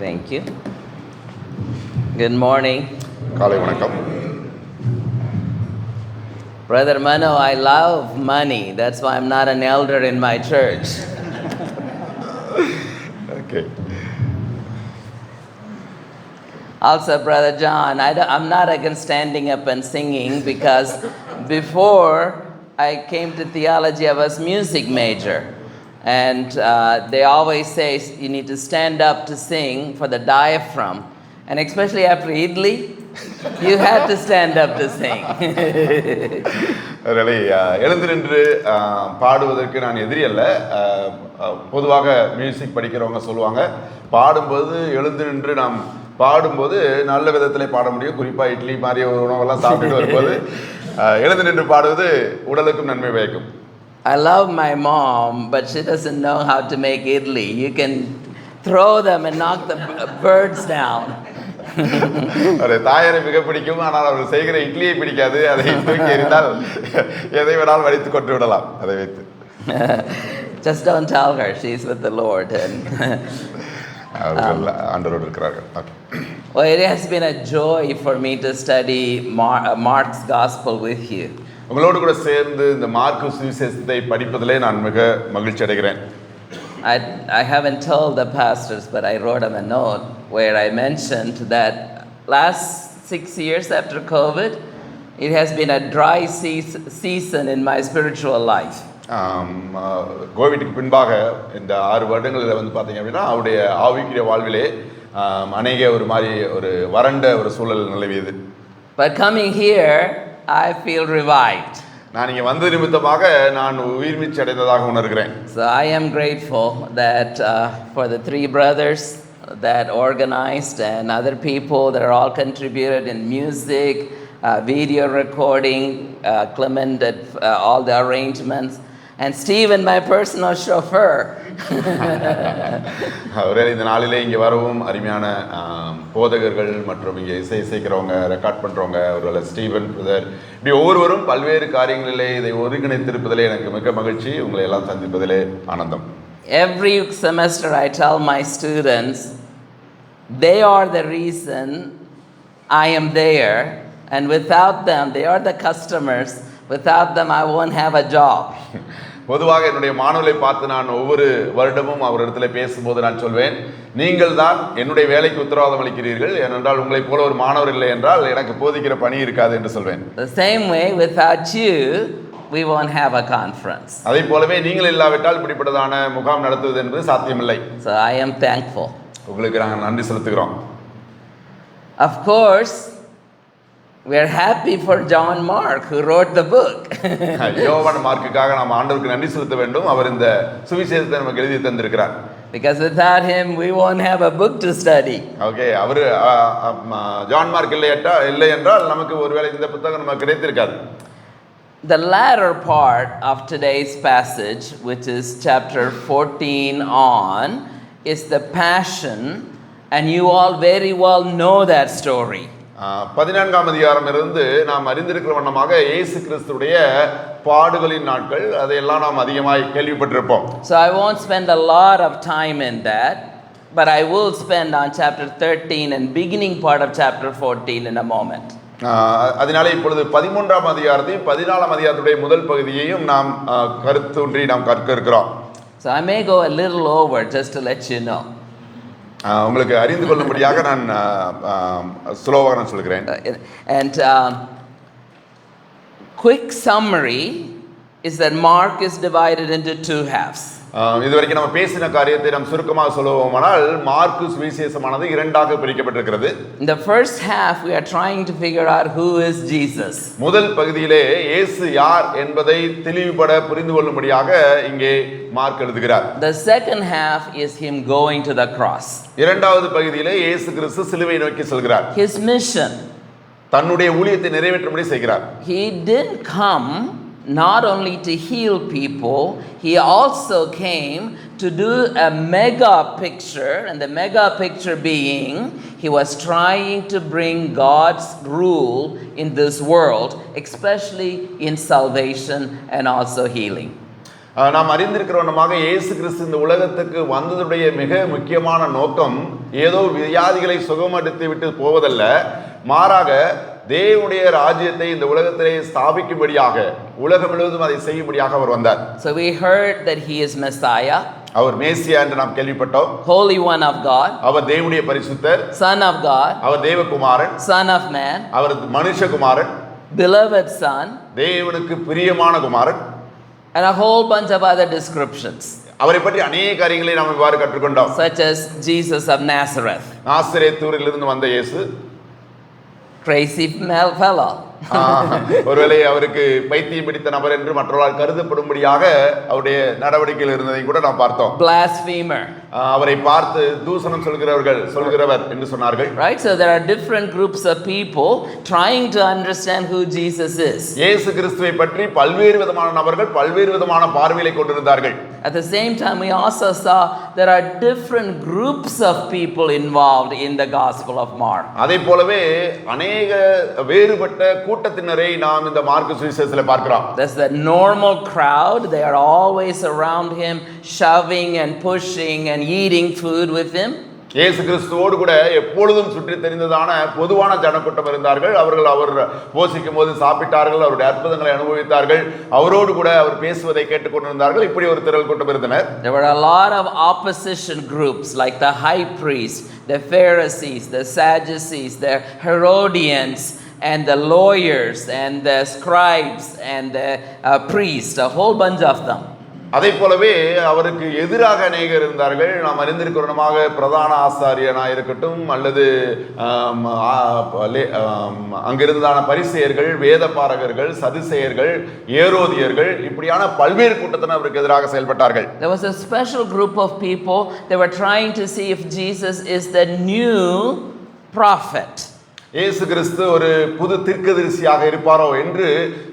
Thank you. Good morning. காலை வணக்கம். Brother Mano, I love money. That's why I'm not an elder in my church. Okay. Also, Brother John, I'm not against standing up and singing because before I came to theology, I was music major. And they always say you need to stand up to sing for the diaphragm. And especially after Idli, you had to stand up to sing. really, எழுந்து நின்று பாடுவதற்கு நான் எதிரி அல்ல. பொதுவாக music படிக்கிறவங்க சொல்லுவாங்க, பாடும்போது எழுந்து நின்று நாம் பாடும்போது நல்ல விதத்திலே பாட முடியும். குறிப்பாக இட்லி மாதிரி ஒரு உணவெல்லாம் சாப்பிட்டு வரும்போது எழுந்து நின்று பாடுவது உடலுக்கும் நன்மை பயக்கும். I love my mom, but she doesn't know how to make idli. You can throw them and knock the birds down. தாயரை மிக பிடிக்கும், ஆனால் அவர்கள் செய்கிற இட்லியை பிடிக்காது. அதை தூக்கி எறிந்தால் எதை வேணாலும் வடித்து கொண்டு விடலாம் அதை வைத்து. Just don't tell her, she's with the Lord. ஆண்டவரோடு இருக்கிறார்கள். Well, it has been a joy for me to study Mark's Gospel with you. உங்களோடு கூட சேர்ந்து இந்த மார்க்கு சுவிசேஷத்தை படிப்பதிலே நான் மிக மகிழ்ச்சி அடைகிறேன். I haven't told the pastors, but I wrote them a note where I mentioned that last 6 years after COVID, it has been a dry season in my spiritual life. கோவிட்டுக்கு பின்பாக இந்த 6 வருடங்களில் வந்து பார்த்தீங்க அப்படின்னா அவருடைய ஆவிக்குரிய வாழ்விலே அநேக ஒரு மாதிரி ஒரு வறண்ட ஒரு சூழல் நிலவியது. But coming here, I feel revived. நான் இங்கே வந்த நிமித்தமாக நான் உயிர்மீச்சு அடைந்ததாக உணர்கிறேன். So I am grateful that for the 3 brothers that organized and other people that are all contributed in music, video recording, Clement did all the arrangements, and Stephen, my personal chauffeur. அவரே இந்த நாளிலே இங்கே வரவும் அருமையான போதகர்கள் மற்றும் இங்கே இசைக்கிறவங்க, record பண்ணுறவங்க, அவர்கள் ஸ்டீவன் பிரதர், இப்படி ஒவ்வொருவரும் பல்வேறு காரியங்களிலே இதை ஒருங்கிணைத்திருப்பதிலே எனக்கு மிக மகிழ்ச்சி. உங்களை எல்லாம் சந்திப்பதிலே ஆனந்தம். Every semester I tell my students, they are the reason I am there, and without them, they are the customers. Without them, I won't have a job. பொதுவாக என்னுடைய மாணவர்களை பார்த்து நான் ஒவ்வொரு வருடமும் அவரிடத்தில் பேசும்போது நான் சொல்வேன், நீங்கள் தான் என்னுடைய வேலைக்கு உத்தரவாதம் அளிக்கிறீர்கள். ஏனென்றால் உங்களைப் போல ஒரு மாணவர் இல்லை என்றால் எனக்கு போதிக்கிற பணி இருக்காது என்று சொல்வேன். The same way, without you, we won't have a conference. அதே போலவே நீங்கள் இல்லாவிட்டால் இப்படிப்பட்டதான முகாம் நடத்துவது என்பது சாத்தியமில்லை. So I am thankful. உங்களுக்கு நாங்கள் நன்றி செலுத்துகிறோம். Of course, we are happy for John Mark who wrote the book. யோவான் மார்க்குக்காக நாம் ஆண்டவருக்கு நன்றி செலுத்த வேண்டும். அவர் இந்த சுவிசேஷத்தை நமக்கு எழுதி தந்திருக்கிறார். Because without him we won't have a book to study. Okay, அவர் ஜான் மார்க் இல்லை என்றால் நமக்கு ஒருவேளை இந்த புத்தகம் நமக்கு கிடைத்திருக்காது. The latter part of today's passage, which is chapter 14 on, is the passion, and you all very well know that story. 14ஆம் அதிகாரம் இருந்து நாம் அறிந்திருக்கிற வண்ணமாக இயேசு கிறிஸ்துவுடைய பாடுகளின் நாட்கள் அதையெல்லாம் நாம் அதிகமாக கேள்விப்பட்டிருப்போம். So I won't spend a lot of time in that, but I will spend on chapter 13 and beginning part of chapter 14 in a moment. அதனால இப்பொழுது 13ஆம் அதிகாரத்தையும் 14ஆம் அதிகாரத்துடைய முதல் பகுதியையும் நாம் கருத்தூன்றி நாம் கற்க இருக்கிறோம். So I may go a little over just to let you know. உங்களுக்கு அறிந்து கொள்ளும்படியாக நான் ஸ்லோவாக நான் சொல்கிறேன். And quick summary is that Mark is divided into 2 halves. இதுவரைக்கும் நம்ம பேசின காரியத்தை நாம் சுருக்கமாக சொல்லுவோமானால் mark சுவிசேஷமானது 2ஆக பிரிக்கப்பட்டிருக்கிறது. In the first half we are trying to figure out who is Jesus. முதல் பகுதியிலே இயேசு யார் என்பதை தெளிவுபட புரிந்து கொள்ளும்படியாக இங்கே மார்க் எழுதுகிறார். The second half is him going to the cross. இரண்டாவது பகுதியிலே இயேசு கிறிஸ்து சிலுவை நோக்கி செல்கிறார். His mission. தன்னுடைய ஊழியத்தை நிறைவேற்றும்படி செய்கிறார். He didn't come not only to heal people, he also came to do a mega picture, and the mega picture being he was trying to bring God's rule in this world, especially in salvation and also healing. நாம் அறிந்திருக்கிறவனமாக இயேசு கிறிஸ்து இந்த உலகத்துக்கு வந்ததுடைய மிக முக்கியமான நோக்கம் ஏதோ வியாதிகளை சுகமடித்து விட்டு போவதல்ல, மாறாக தேவனுடைய ராஜ்யத்தை இந்த உலகத்திலே ஸ்தாபிக்கும்படியாக, உலகம் முழுவதும் அதை செய்யும்படியாக அவர் வந்தார். So we heard that he is Messiah, அவர் மேசியா என்று நாம் கேள்விப்பட்டோம். Holy One of God, அவர் தேவனுடைய பரிசுத்தர், Son of God, அவர் தேவகுமாரன், Son of Man, அவர் மனுஷகுமாரன், Beloved Son, தேவனுக்கு பிரியமான குமாரன், and a whole bunch of other descriptions, அவரை பற்றி அநேக காரியங்களை நாம் இவ்வாறு கற்றுக்கொண்டோம். such as Jesus of Nazareth, நாசரேத்தூரிலிருந்து வந்த இயேசு, crazy fellow, ஒருவேளை அவருக்கு பைத்தியம் பிடித்த நபர் என்று மற்றவர்களால் கருதப்படும்படியாக அவருடைய நடவடிக்கைகள் இருந்ததை கூட நாம் பார்த்தோம். blasphemer, அவரை பார்த்து தூசணம் சொல்கிறவர் என்று சொன்னார்கள். right? So there are different groups of people trying to understand who Jesus is. இயேசு கிறிஸ்துவை பற்றி பல்வேறு விதமான நபர்கள் பல்வேறு விதமான பார்வைகளை கொண்டிருந்தார்கள். At the same time, we also saw there are different groups of people involved in the Gospel of Mark. அதே போலவே அநேக வேறுபட்ட கூட்டத்தினரை நாம் இந்த மார்க்கு சுவிசேஷத்தில் பார்க்கிறோம். There's the normal crowd. They are always around him, shoving and pushing and eating food with him. இயேசு கிறிஸ்துவோடு கூட எப்பொழுதும் சுற்றி தெரிந்ததான பொதுவான ஜனக்கூட்டம் இருந்தார்கள். அவர்கள் அவர் போசிக்கும் போது சாப்பிட்டார்கள், அவருடைய அற்புதங்களை அனுபவித்தார்கள், அவரோடு கூட அவர் பேசுவதை கேட்டுக்கொண்டிருந்தார்கள். இப்படி ஒரு திரள் கூட்டம் இருந்தனர். There were a lot of opposition groups like the high priest, the Pharisees, the Sadducees, the Herodians, and the lawyers and the scribes and the priests, a whole bunch of them. அதே போலவே அவருக்கு எதிராக அநேகர் இருந்தார்கள். நாம் அறிந்திருக்கிறோமாக பிரதான ஆசாரியனாக இருக்கட்டும் அல்லது அங்கிருந்ததான பரிசேயர்கள், வேத பாரகர்கள், சதுசேயர்கள், ஏரோதியர்கள், இப்படியான பல்வேறு கூட்டத்தினர் அவருக்கு எதிராக செயல்பட்டார்கள். There was a special group of people that were trying to see if Jesus is the new prophet. இயேசு கிறிஸ்து ஒரு புது தீர்க்கதரிசியாக இருப்பாரோ என்று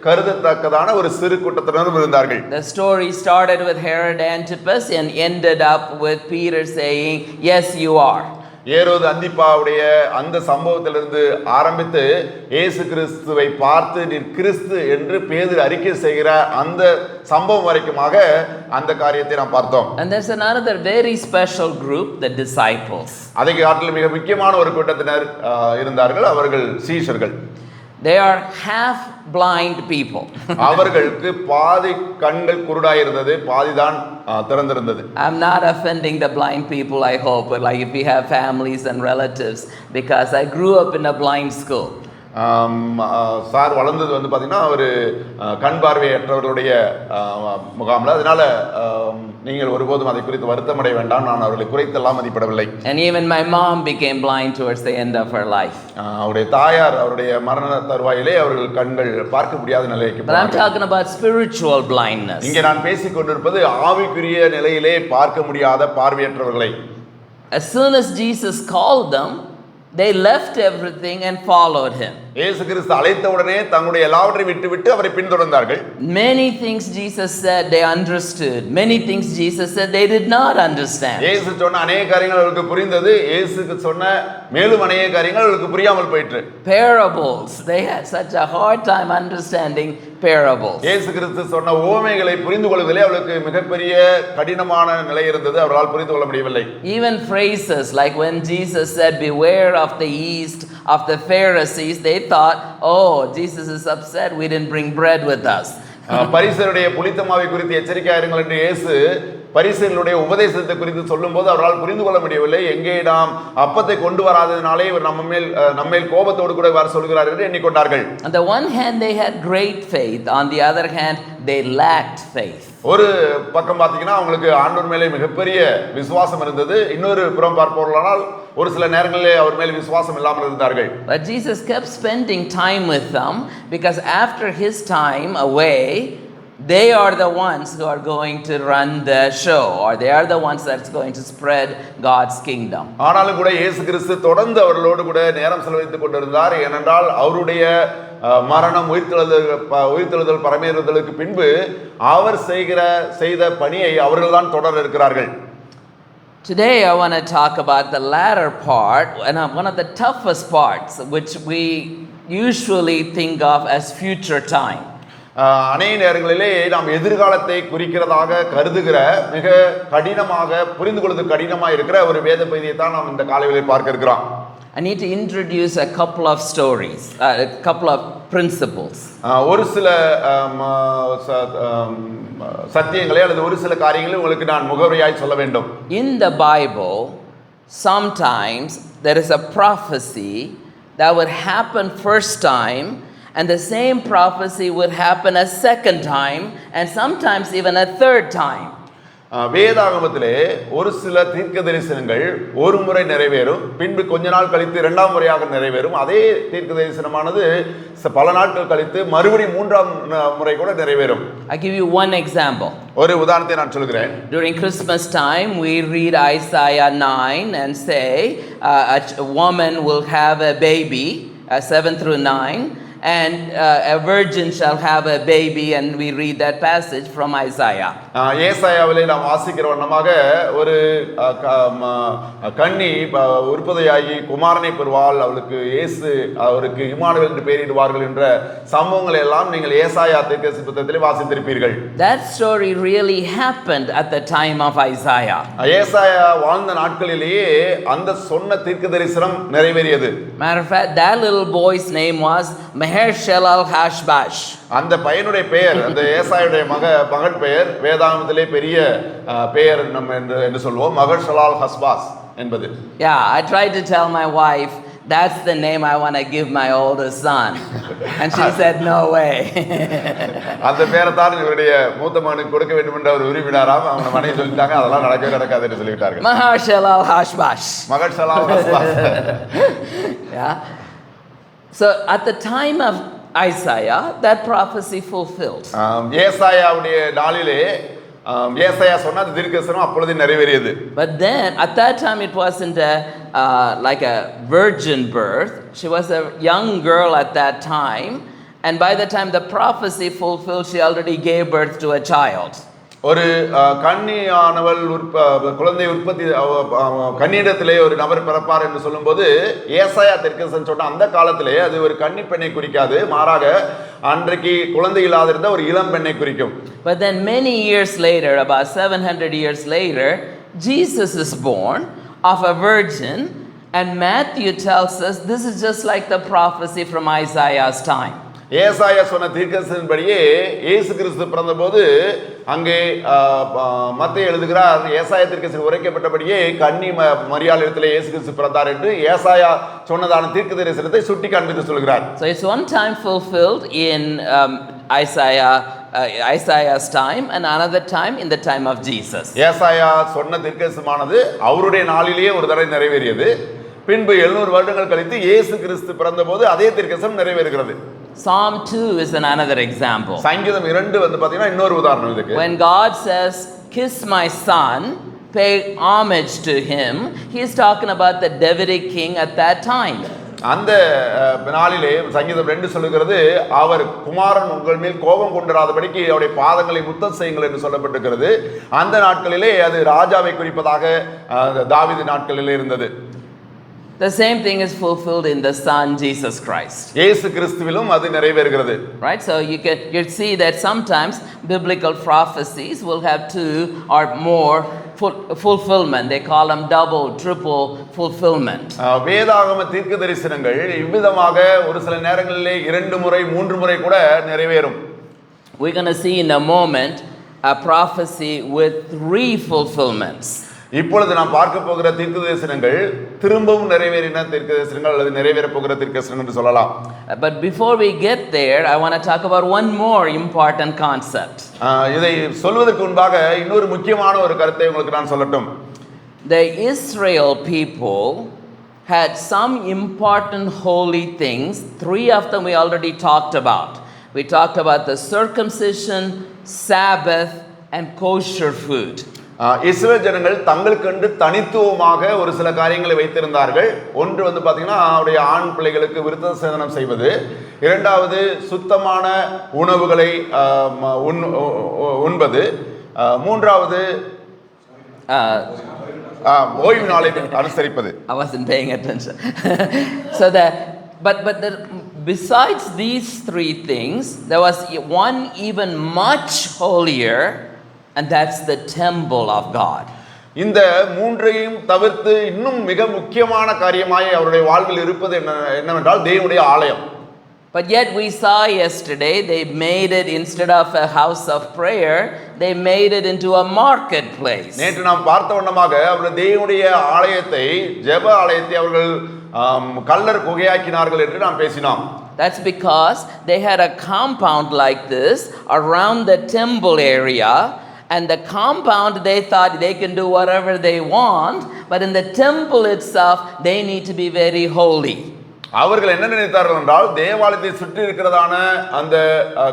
கருதத்தக்கதான ஒரு சிறு கூட்டத்தினரும் இருந்தார்கள். The story started with Herod Antipas and ended up with Peter saying, "Yes, you are." ஏரோது அந்திப்பாவுடைய அந்த சம்பவத்திலிருந்து ஆரம்பித்து இயேசு கிறிஸ்துவை பார்த்து நீர் கிறிஸ்து என்று பேதுரு அறிக்கை செய்கிற அந்த சம்பவம் வரைக்குமாக அந்த காரியத்தை நாம் பார்த்தோம். And there's another very special group, the disciples. அதை காட்டிலும் மிக முக்கியமான ஒரு கூட்டத்தினர் இருந்தார்கள், அவர்கள் சீஷர்கள். They are half blind people. அவர்களுக்கு பாதி கண்கள் குருடாயிருந்தது, பாதிதான் திறந்திருந்தது. I'm not offending the blind people, I hope, but like if we have families and relatives, because I grew up in a blind school. Sir வளர்ந்தது வந்து பார்த்தீங்கன்னா ஒரு கண் பார்வையற்றவர்களுடைய முகாமில். அதனால நீங்கள் ஒருபோதும் அதை குறித்து வருத்தமடைய வேண்டாம், நான் அவர்களை குறைத்தெல்லாம் மதிப்பிடவில்லை. And even my mom became blind towards the end of her life. அவருடைய தாயார் அவருடைய மரண தருவாயிலே அவர்கள் கண்கள் பார்க்க முடியாத நிலைக்கு. But I'm talking about spiritual blindness. இங்கே நான் பேசிக் கொண்டிருப்பது ஆவிக்குரிய நிலையிலே பார்க்க முடியாத பார்வையற்றவர்களை. As soon as Jesus called them, they left everything and followed him. இயேசு கிறிஸ்து அழைத்தவுடனே தங்களுடைய எல்லாவற்றையும் விட்டுவிட்டு அவரை பின்தொடர்ந்தார்கள். Many things Jesus said they understood. Many things Jesus said they did not understand. இயேசு சொன்ன அநேக காரியங்கள் அவருக்கு புரிந்தது, இயேசுக்கு சொன்ன மேலும் அநேக காரியங்கள் அவருக்கு புரியாமல் போயிற்று. Parables, they had such a hard time understanding parables. இயேசு கிறிஸ்து சொன்ன உவமைகளை புரிந்து கொள்வதிலே அவருக்கு மிகப்பெரிய கடினமான நிலை இருந்தது, அவரால் புரிந்து கொள்ள முடியவில்லை. Even phrases like when Jesus said, "Beware of the yeast of the Pharisees," they thought, "Oh, Jesus is upset we didn't bring bread with us." பரிசேயருடைய புளித்தமாவை குறித்து எச்சரிக்கையாயிருங்கள் என்று இயேசு பரிசேயர்களுடைய உபதேசத்தை குறித்து சொல்லும்போது அவரால் புரிந்து கொள்ள முடியவில்லை. எங்கே நாம் அப்பத்தை கொண்டு வராததினாலே இவர் நம்மேல் கோபத்தோடு கூட வர சொல்கிறார் என்று எண்ணிக்கொண்டார்கள். On the one hand they had great faith, on the other hand they lacked faith. ஒரு பக்கம் பார்த்தீங்கன்னா அவங்களுக்கு ஆண்டவர் மேலே மிகப்பெரிய விசுவாசம் இருந்தது, இன்னொரு புறம் பார்ப்பவர்களானால் ஒரு சில நேரங்களிலே அவர் மேல் விசுவாசம் இல்லாமல் இருந்தார்கள். But Jesus kept spending time with them because after his time away, they are the ones who are going to run the show, or they are the ones that's going to spread God's kingdom. ஆனாலும் கூட இயேசு கிறிஸ்து தொடர்ந்து அவர்களோடு கூட நேரம் செலவழித்துக் கொண்டிருந்தார். ஏனென்றால் அவருடைய மரணம், உயிர்த்தெழுதல், பரமேறுதலுக்கு பின்பு அவர் செய்த பணியை அவர்கள்தான் தொடர இருக்கிறார்கள். Today I want to talk about the latter part, and one of the toughest parts, which we usually think of as future time. அநேக நேரங்களிலே நாம் எதிர்காலத்தை குறிக்கிறதாக கருதுகிற மிக கடினமாக புரிந்து கொள்வது கடினமாக இருக்கிற ஒரு வேத பகுதியை தான் நாம் இந்த காலையிலே பார்க்க இருக்கிறோம். I need to introduce a couple of stories, a couple of principles. ஒரு சில சத்தியங்களை அல்லது ஒரு சில காரியங்களை உங்களுக்கு நான் முகவரியாய் சொல்ல வேண்டும். In the Bible, sometimes there is a prophecy that would happen first time, and the same prophecy would happen a second time, and sometimes even a third time. வேதாகமத்திலே ஒரு சில தீர்க்க தரிசனங்கள் ஒரு முறை நிறைவேறும், பின்பு கொஞ்ச நாள் கழித்து இரண்டாம் முறையாக நிறைவேறும். அதே தீர்க்க தரிசனமானது பல நாட்கள் கழித்து மறுபடியும் மூன்றாம் முறை கூட நிறைவேறும். I give you one example. ஒரு உதாரணத்தை நான் சொல்கிறேன். During Christmas time, we read Isaiah 9 and say a woman will have a baby, 7 through 9. And a virgin shall have a baby, and we read that passage from Isaiah. ஏசாயாவிலே நாம் வாசிக்கிற வண்ணமாக ஒரு கன்னி உற்பத்தியாகி குமாரனை பெறுவாள், அவளுக்கு இயேசு அவருக்கு இம்மானுவேல் என்று பெயரிடுவார்கள் என்ற சம்பவங்களை எல்லாம் நீங்கள் ஏசாயா தீர்க்கதரிசி புத்தகத்திலே வாசித்திருப்பீர்கள். That story really happened at the time of Isaiah. ஏசாயா வாழ்ந்த நாட்களிலேயே அந்த சொன்ன தீர்க்க தரிசனம் நிறைவேறியது. Matter of fact, that little boy's name was Maher-shalal-hash-bash. அந்த பையனுடைய பெயர், அந்த ஏசாயுடைய மகன் பெயர் வேதாகமத்திலே பெரிய பெயர் நம்ம என்று சொல்வோம், மகர்-ஷலால்-ஹஸ்பாஸ் என்பது. Yeah, I tried to tell my wife that's the name I want to give my oldest son, and she said no way. அந்த பேரை தான் இவருடைய மூத்த மகனுக்கு கொடுக்க வேண்டும் என்ற ஒரு விரும்பினாராம். அவங்க மனைவி சொல்லிட்டாங்க, அதெல்லாம் நடக்காது என்று சொல்லிவிட்டார்கள். Maher-shalal-hash-bash. மகர்-ஷலால்-ஹஸ்பாஸ். Yeah. So at the time of Isaiah, that prophecy fulfilled. ஏசாயாவுடைய நாளிலே ஏசாயா சொன்ன தீர்க்கதரிசனம் அப்பொழுது நிறைவேறியது. But then at that time it wasn't like a virgin birth. She was a young girl at that time, and by the time the prophecy fulfilled, she already gave birth to a child. ஒரு கன்னியானவள் குழந்தை உற்பத்தி கன்னியிடத்திலே ஒரு நபர் பிறப்பார் என்று சொல்லும்போது ஏசாயா தீர்க்கதரிசனம் சொன்ன அந்த காலத்திலே அது ஒரு கன்னி பெண்ணை குறிக்காது, மாறாக அன்றைக்கு குழந்தை இல்லாதிருந்த ஒரு இளம் பெண்ணை குறிக்கும். But then many years later, about 700 years later, Jesus is born of a virgin, and Matthew tells us this is just like the prophecy from Isaiah's time. ஏசாயா சொன்ன தீர்க்கதரிசனத்தின்படியே இயேசு கிறிஸ்து பிறந்தபோது அங்கே மத்தேயு எழுதுகிறார், ஏசாயா தீர்க்கதரிசனம் உரைக்கப்பட்டபடியே கன்னி மரியாள் இடத்திலே இயேசு கிறிஸ்து பிறந்தார் என்று ஏசாயா சொன்னதான தீர்க்கதரிசனத்தை சுட்டி காண்பித்து சொல்கிறார். So it's one time fulfilled in Isaiah's time, and another time in the time of Jesus. ஏசாயா சொன்ன தீர்க்கதரிசனமானது அவருடைய நாளிலேயே ஒரு தடவை நிறைவேறியது, பின்பு 700 வருடங்கள் கழித்து இயேசு கிறிஸ்து பிறந்தபோது அதே தீர்க்கதரிசனம் நிறைவேறுகிறது. Psalm 2 is another example. சங்கீதம் 2 வந்து பாத்தீங்கன்னா இன்னொரு உதாரணம் இதுக்கு. When God says, "Kiss my son," pay homage to him, he is talking about the Davidic king at that time. அந்த நாளிலே சங்கீதம் 2 சொல்லுகிறது, அவர் குமாரன் உங்கள் மேல் கோபம் கொண்டிராதபடிக்கு அவருடைய பாதங்களை முத்தம் செய்யுங்கள் என்று சொல்லப்பட்டிருக்கிறது. அந்த நாட்களிலே அது ராஜாவை குறிப்பதாக தாவீது நாட்களிலே இருந்தது. The same thing is fulfilled in the Son Jesus Christ. இயேசு கிறிஸ்துவிலும் அது நிறைவேறுகிறது. Right? So you see that sometimes biblical prophecies will have 2 or more fulfillment. They call them double, triple fulfillment. வேதாகம தீர்க்கதரிசனங்கள் இவ்விதமாக ஒரு சில நேரங்களிலே 2 முறை 3 முறை கூட நிறைவேறும். We're going to see in a moment a prophecy with 3 fulfillments. இப்பொழுது நாம் பார்க்க போகிற தீர்க்கதரிசனங்கள் திரும்பவும் நிறைவேறின தீர்க்கதரிசனங்கள் அல்லது நிறைவேற போகிற தீர்க்கதரிசனங்கள் என்று சொல்லலாம். But before we get there, I want to talk about one more important concept. இதை சொல்வதற்கு முன்பாக இன்னொரு முக்கியமான ஒரு கருத்தை உங்களுக்கு நான் சொல்லட்டும். The Israel people had some important holy things. 3 of them we already talked about. We talked about the circumcision, Sabbath, and kosher food. இஸ்ரவேல் ஜனங்கள் தங்களுக்கென்று தனித்துவமாக ஒரு சில காரியங்களை வைத்திருந்தார்கள். ஒன்று வந்து பார்த்தீங்கன்னா அவருடைய ஆண் பிள்ளைகளுக்கு விருத்த சேதனம் செய்வது, இரண்டாவது சுத்தமான உணவுகளை உண்பது, மூன்றாவது ஓய்வு நாளை அனுசரிப்பது. I wasn't paying attention. So but besides these three things, there was one even much holier, and that's the temple of God. இந்த மூன்றையும் தவிர்த்து இன்னும் மிக முக்கியமான காரியமாய் அவருடைய வாழ்வில் இருப்பது என்னவென்றால் தேவனுடைய ஆலயம். But yet we saw yesterday they made it, instead of a house of prayer, they made it into a marketplace. நேற்று நாம் பார்த்த வண்ணமாக அவர்கள் தேவனுடைய ஆலயத்தை, ஜெப ஆலயத்தை அவர்கள் கல்லர் குகையாக்கினார்கள் என்று நாம் பேசினோம். That's because they had a compound like this around the temple area, and the compound they thought they can do whatever they want, but in the temple itself they need to be very holy. அவர்கள் என்ன நினைத்தார்கள் என்றால், தேவாலயத்தை சுற்றி இருக்கிறதான அந்த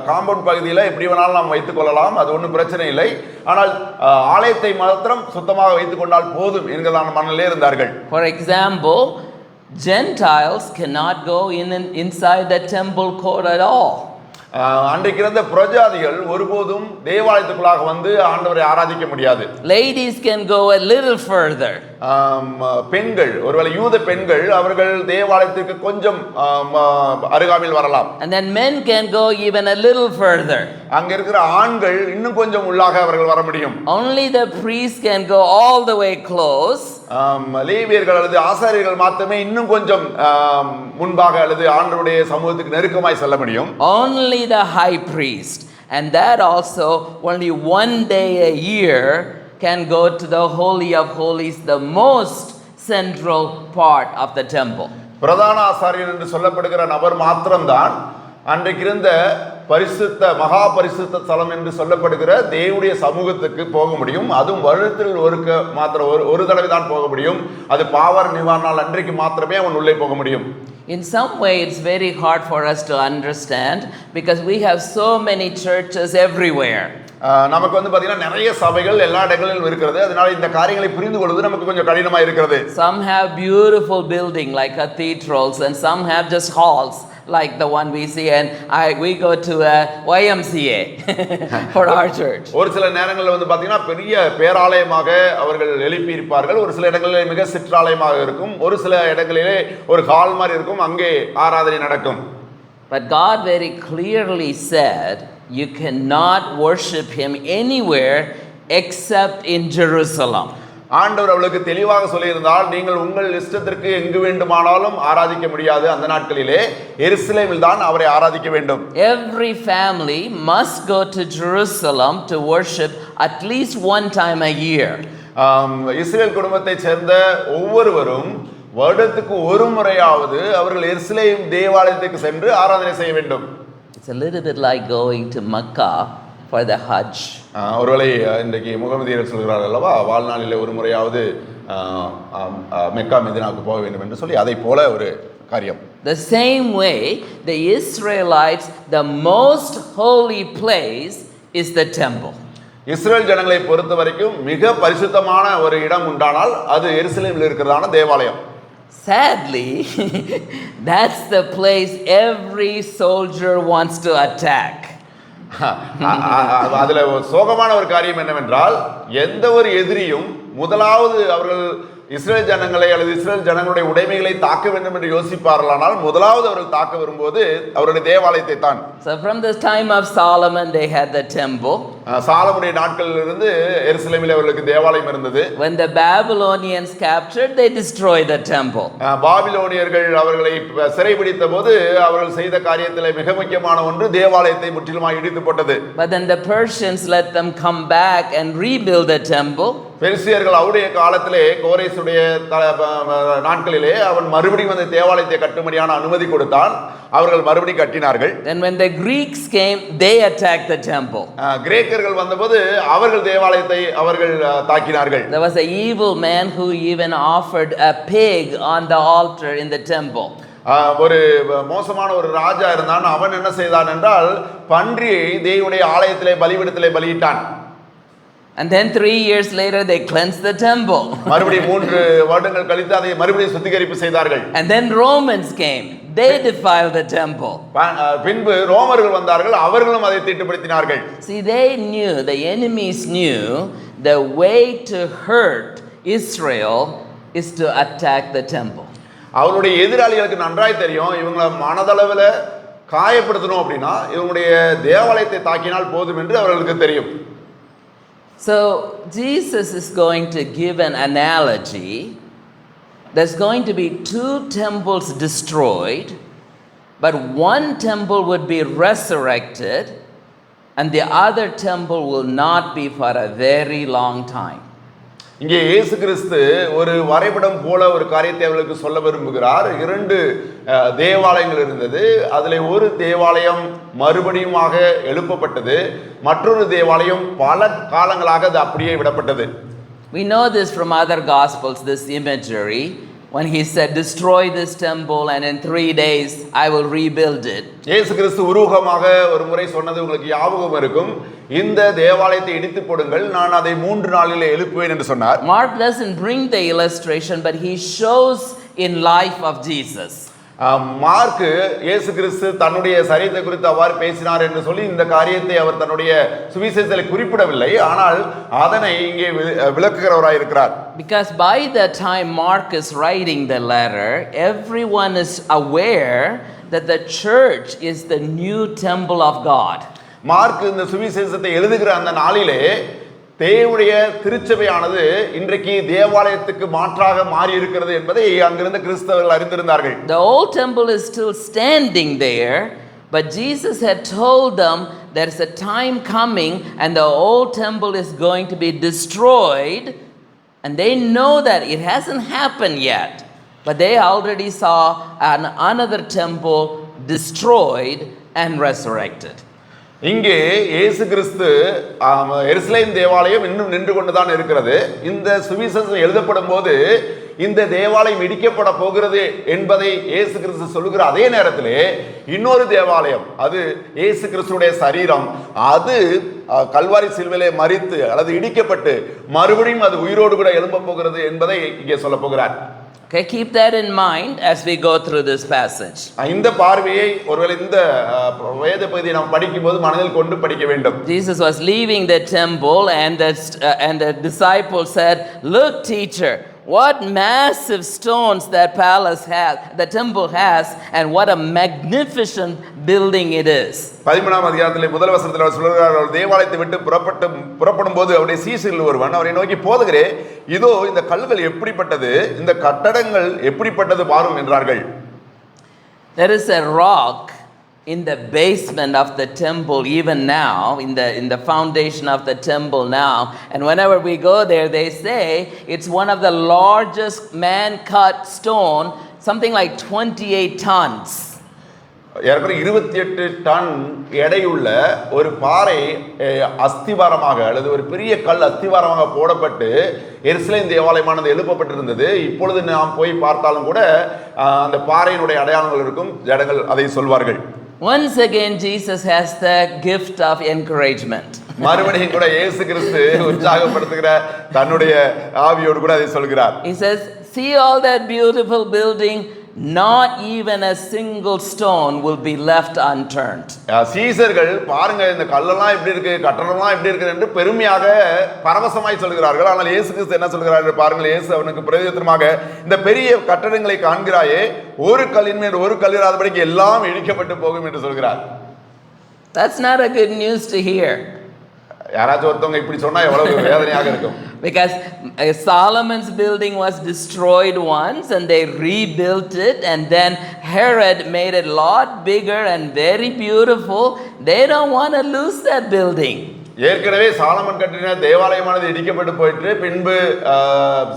compound பகுதியில் எப்படி வேணாலும் நாம் வைத்துக் கொள்ளலாம், அது ஒன்றும் பிரச்சனை இல்லை, ஆனால் ஆலயத்தை மாத்திரம் சுத்தமாக வைத்துக் கொண்டால் போதும் என்கிறதான மனநிலையில் இருந்தார்கள். For example, Gentiles cannot go inside the temple court at all. அன்றைக்கு இருந்த புரஜாதிகள் ஒருபோதும் தேவாலயத்துக்குள்ளாக வந்து ஆண்டவரை ஆராதிக்க முடியாது. Ladies can go a little further. பெண்கள், ஒருவேளை யூத பெண்கள், அவர்கள் தேவாலயத்துக்கு கொஞ்சம் அருகாமையில் வரலாம். And then men can go even a little further. அங்க இருக்கிற ஆண்கள் இன்னும் கொஞ்சம் உள்ளாக அவர்கள் வர முடியும். Only the priests can go all the way close. லேவியர்கள் அல்லது ஆசாரியர்கள் மாத்திரமே இன்னும் கொஞ்சம் முன்பாக அல்லது ஆண்டவருடைய சமூகத்துக்கு நெருக்கமாய் செல்ல முடியும். Only the high priest, and that also only one day a year, can go to the holy of holies, the most central part of the temple. பிரதான ஆசாரியர் என்று சொல்லப்படுகிற நபர் மாத்திரம்தான் அன்றைக்கு இருந்த பரிசுத்த மகா பரிசுத்த ஸ்தலம் என்று சொல்லப்படுகிற தேவனுடைய சமூகத்துக்கு போக முடியும். அதுவும் வருடத்தில் ஒரு தடவை தான் போக முடியும். அது பாவ நிவாரண நாள் அன்றைக்கு மாத்திரமே அவன் உள்ளே போக முடியும். In some way it's very hard for us to understand because we have so many churches everywhere. நமக்கு வந்து பாத்தீங்கன்னா நிறைய சபைகள் எல்லா இடங்களிலும் இருக்கிறது. அதனால இந்த காரியங்களை புரிந்து கொள்வது நமக்கு கொஞ்சம் கடினமா இருக்கிறது. Some have beautiful building like cathedrals, and some have just halls like the one we see, and we go to a YMCA for our church. ஒரு சில நேரங்களில் வந்து பாத்தீங்கன்னா பெரிய பேராலயமாக அவர்கள் எழுப்பி இருப்பார்கள். ஒரு சில இடங்களில் மிக சிற்றாலயமாக இருக்கும். ஒரு சில இடங்களிலே ஒரு ஹால் மாதிரி இருக்கும், அங்கே ஆராதனை நடக்கும். But God very clearly said you cannot worship him anywhere except in Jerusalem. ஆண்டவர் அவளுக்கு தெளிவாக சொல்லியிருந்தால், நீங்கள் உங்கள் இஷ்டத்திற்கு எங்கு வேண்டுமானாலும் ஆராதிக்க முடியாது. அந்த நாட்களிலே எருசலேமில் தான் அவரை ஆராதிக்க வேண்டும். Every family must go to Jerusalem to worship at least one time a year. Israel குடும்பத்தை சேர்ந்த ஒவ்வொருவரும் வருடத்துக்கு ஒரு முறையாவது அவர்கள் எருசலேம் தேவாலயத்துக்கு சென்று ஆராதனை செய்ய வேண்டும். It's a little bit like going to Mecca for the Hajj. ஒருவேளை இன்றைக்கு முகமதியர்கள் சொல்கிறார்கள் அல்லவா, வாழ்நாளில் ஒரு முறையாவது மெக்கா மெதினாவுக்கு போக வேண்டும் என்று சொல்லி, அதை போல ஒரு காரியம். The same way the Israelites, the most holy place is the temple. Israel ஜனங்களை பொறுத்த வரைக்கும் மிக பரிசுத்தமான ஒரு இடம் உண்டானால் அது எருசலேமில் இருக்கிறதான தேவாலயம். Sadly, that's the place every soldier wants to attack. அதுல சோகமான ஒரு காரியம் என்னவென்றால், எந்த ஒரு எதிரியும் முதலாவது அவர்கள் இஸ்ரேல் ஜனங்களை அல்லது இஸ்ரேல் ஜனங்களுடைய உடைமைகளை தாக்க வேண்டும் என்று யோசிப்பார்களானால் முதலாவது அவர்கள் தாக்க வரும்போது அவருடைய தேவாலயத்தை தான். So from the time of Solomon they had the temple. சாலமுடைய நாட்களில் இருந்து எருசலேமில் அவர்களுக்கு தேவாலயம் இருந்தது. When the Babylonians captured, they destroyed the temple. பாபிலோனியர்கள் அவர்களை சிறைபிடித்த போது அவர்கள் செய்த காரியத்திலே மிக முக்கியமான ஒன்று தேவாலயத்தை முற்றிலுமாக இடித்து போட்டது. But then the Persians let them come back and rebuild the temple. பெர்சியர்கள் அவருடைய காலத்திலே, கோரேசுடைய நாட்களிலே அவன் மறுபடியும் அந்த தேவாலயத்தை கட்டும்படியான அனுமதி கொடுத்தான். அவர்கள் மறுபடியும் கட்டினார்கள். Then when the Greeks came, they attacked the temple. கிரேக்கர்கள் வந்தபோது அவர்கள் தேவாலயத்தை அவர்கள் தாக்கினார்கள். There was an evil man who even offered a pig on the altar in the temple. ஒரு மோசமான ஒரு ராஜா இருந்தான். அவன் என்ன செய்தான் என்றால், பன்றியை தேவனுடைய ஆலயத்திலே பலிபீடத்திலே பலியிட்டான். And then 3 years later they cleansed the temple. மறுபடியும் 3 வருடங்கள் கழித்து அதை மறுபடியும் சுத்திகரிப்பு செய்தார்கள். And then Romans came. They defiled the temple. பின்பு ரோமர்கள் வந்தார்கள், அவர்களும் அதை தீட்டுப்படுத்தினார்கள். See, they knew, the enemies knew, the way to hurt Israel is to attack the temple. அவருடைய எதிராளிகளுக்கு நன்றாய் தெரியும் இவங்களை மனதளவில் காயப்படுத்தணும் அப்படின்னா இவங்களுடைய தேவாலயத்தை தாக்கினால் போதும் என்று அவர்களுக்கு தெரியும். So Jesus is going to give an analogy. There's going to be two temples destroyed, but one temple would be resurrected and the other temple will not be for a very long time. இங்கே இயேசு கிறிஸ்து ஒரு வரைபடம் போல ஒரு காரியத்தை அவர்களுக்கு சொல்ல விரும்புகிறார். 2 தேவாலயங்கள் இருந்தது. அதில் ஒரு தேவாலயம் மறுபடியுமாக எழுப்பப்பட்டது, மற்றொரு தேவாலயம் பல காலங்களாக அது அப்படியே விடப்பட்டது. We know this from other gospels, this imagery, when he said, destroy this temple and in 3 days I will rebuild it. இயேசு கிறிஸ்து உருவகமாக ஒரு முறை சொன்னது உங்களுக்கு ஞாபகம் இருக்கும். இந்த தேவாலயத்தை இடித்து போடுங்கள், நான் அதை 3 நாளிலே எழுப்புவேன் என்று சொன்னார். Mark doesn't bring the illustration, but he shows in life of Jesus. Mark இயேசு கிறிஸ்து தன்னுடைய சரீரத்தை குறித்து அவ்வாறு பேசினார் என்று சொல்லி இந்த காரியத்தை அவர் தன்னுடைய சுவிசேஷத்தில் குறிப்பிடவில்லை, ஆனால் அதனை இங்கே விளக்குகிறவராய் இருக்கிறார். Because by the time Mark is writing the letter, everyone is aware that the church is the new temple of God. Mark இந்த சுவிசேஷத்தை எழுதுகிற அந்த நாளிலே தேவனுடைய திருச்சபையானது இன்றைக்கு தேவாலயத்துக்கு மாற்றாக மாறி இருக்கிறது என்பதை அங்கிருந்த கிறிஸ்தவர்கள் அறிந்திருந்தார்கள். The old temple is still standing there, but Jesus had told them there's a time coming and the old temple is going to be destroyed, and they know that it hasn't happened yet, but they already saw another temple destroyed and resurrected. இங்கே இயேசு கிறிஸ்து எருசலேம் தேவாலயம் இன்னும் நின்று கொண்டுதான் இருக்கிறது. இந்த சுவிசேஷம் எழுதப்படும் போது இந்த தேவாலயம் இடிக்கப்பட போகிறது என்பதை இயேசு கிறிஸ்து சொல்லுகிற அதே நேரத்திலே இன்னொரு தேவாலயம், அது இயேசு கிறிஸ்துடைய சரீரம், அது கல்வாரி சிலுவையிலே மரித்து அல்லது இடிக்கப்பட்டு மறுபடியும் அது உயிரோடு கூட எழும்ப போகிறது என்பதை இங்கே சொல்ல போகிறார். Okay, keep that in mind as we go through this passage. இந்த பார்வையை ஒருவேளை இந்த வேத பகுதியை நாம் படிக்கும்போது மனதில் கொண்டு படிக்க வேண்டும். Jesus was leaving the temple and the disciples said, "Look, teacher, what massive stones that palace has, the temple has, and what a magnificent building it is." 13ஆம் அதிகாரத்திலே முதல் வசனத்தில் அவர் சொல்கிறார், தேவாலயத்தை விட்டு புறப்படும் போது அவருடைய சீஷரில் ஒருவன் அவரை நோக்கி, போதகரே, இதோ இந்த கல்லுகள் எப்படிப்பட்டது, இந்த கட்டடங்கள் எப்படிப்பட்டது பாரும் என்றார்கள். There is a rock in the basement of the temple even now, in the foundation of the temple now, and whenever we go there they say it's one of the largest man cut stone, something like 28 tons. ஏற்கனவே 28 ton எடையுள்ள ஒரு பாறை அஸ்திவாரமாக அல்லது ஒரு பெரிய கல் அஸ்திவாரமாக போடப்பட்டு எருசலேம் தேவாலயமானது எழுப்பப்பட்டிருந்தது. இப்பொழுது நாம் போய் பார்த்தாலும் கூட அந்த பாறையினுடைய அடையாளங்கள் இருக்கும், ஜனங்கள் அதை சொல்வார்கள். Once again Jesus has the gift of encouragement. மறுபடியும் கூட இயேசு கிறிஸ்து உற்சாகப்படுத்துகிற தன்னுடைய ஆவியோடு கூட அதை சொல்கிறார். He says, see all that beautiful building, not even a single stone will be left unturned. சீசர்கள் பாருங்க இந்த கல்லெல்லாம் எப்படி இருக்கு, கட்டடம்லாம் எப்படி இருக்கு என்று பெருமையாக பரவசமாய் சொல்கிறார்கள். ஆனால் இயேசு கிறிஸ்து என்ன சொல்கிறார்கள் பாருங்கள். இயேசு அவனுக்கு பிரதியுத்தரமாக, இந்த பெரிய கட்டடங்களை காண்கிறாயே, ஒரு கல்லின் மேல் ஒரு கல் இராதபடிக்கு எல்லாம் இடிக்கப்பட்டு போகும் என்று சொல்கிறார். That's not a good news to hear. யாராச்சும் ஒருத்தவங்க இப்படி சொன்னா எவ்வளவு வேதனையாக இருக்கும். Because Solomon's building was destroyed once and they rebuilt it, and then Herod made it a lot bigger and very beautiful. They don't want to lose that building. ஏற்கனவே சாலமன் கட்டின தேவாலயமானது இடிக்கப்பட்டு போயிட்டு பின்பு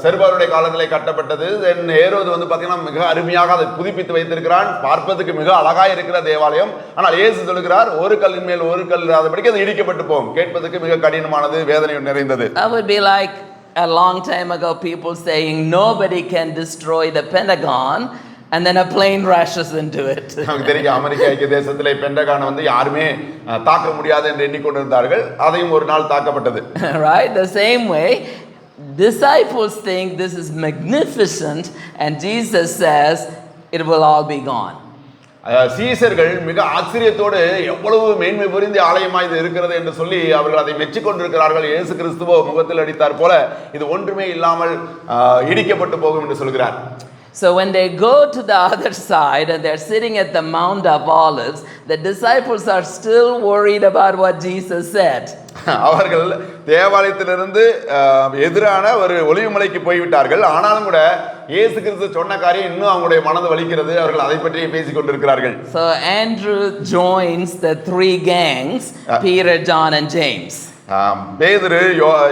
செருபாருடைய காலத்தில் கட்டப்பட்டது. தென் ஏரோது வந்து பார்த்தீங்கன்னா மிக அருமையாக அதை புதுப்பித்து வைத்திருக்கிறான். பார்ப்பதற்கு மிக அழகாக இருக்கிற தேவாலயம். ஆனால் இயேசு சொல்கிறார், ஒரு கல்லின் மேல் ஒரு கல் இராதபடிக்கு அது இடிக்கப்பட்டு போகும். கேட்பதற்கு மிக கடினமானது, வேதனை நிறைந்தது. That would be like a long time ago people saying nobody can destroy the Pentagon, and then a plane crashes into it. நமக்கு தெரியும், அமெரிக்க ஐக்கிய தேசத்திலே பென்டகான் வந்து யாருமே தாக்க முடியாது என்று எண்ணிக்கொண்டிருந்தார்கள். அதையும் ஒரு நாள் தாக்கப்பட்டது. Right? The same way, disciples think this is magnificent, and Jesus says it will all be gone. சீசர்கள் மிக ஆச்சரியத்தோடு எவ்வளவு மேன்மை புரிந்த ஆலயமாய் இது இருக்கிறது என்று சொல்லி அவர்கள் அதை மெச்சிக் கொண்டிருக்கிறார்கள். இயேசு கிறிஸ்துவோ முகத்தில் அடித்தார் போல இது ஒன்றுமே இல்லாமல் இடிக்கப்பட்டு போகும் என்று சொல்கிறார். So when they go to the other side and they're sitting at the Mount of Olives, the disciples are still worried about what Jesus said. அவர்கள் தேவாலயத்திலிருந்து எதிரான ஒரு ஒலிவுமலைக்கு போய்விட்டார்கள். ஆனாலும் கூட இயேசு கிறிஸ்து சொன்ன காரியம் இன்னும் அவங்களுடைய மனது வலிக்கிறது. அவர்கள் அதை பற்றியே பேசிக் கொண்டிருக்கிறார்கள். So Andrew joins the three gangs, Peter, John and James. பேதுரு,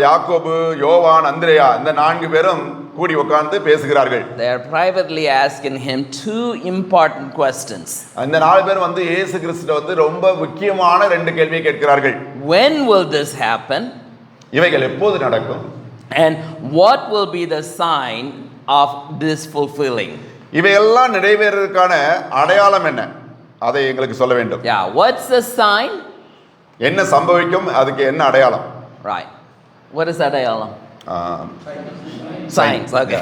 யாக்கோபு, யோவான், அந்திரேயா இந்த 4 பேரும் கூடி உட்கார்ந்து பேசுகிறார்கள். They are privately asking him two important questions. அந்த 4 பேர் வந்து இயேசு கிறிஸ்துட்ட வந்து ரொம்ப முக்கியமான 2 கேள்வியை கேட்கிறார்கள். When will this happen? இவைகள் எப்போது நடக்கும்? And what will be the sign of this fulfilling? இவையெல்லாம் நிறைவேறதுக்கான அடையாளம் என்ன? அதை எங்களுக்கு சொல்ல வேண்டும். Yeah, what's the sign? என்ன சம்பவிக்கும்? அதுக்கு என்ன அடையாளம்? Right. What is அடையாளம்? Signs. Okay.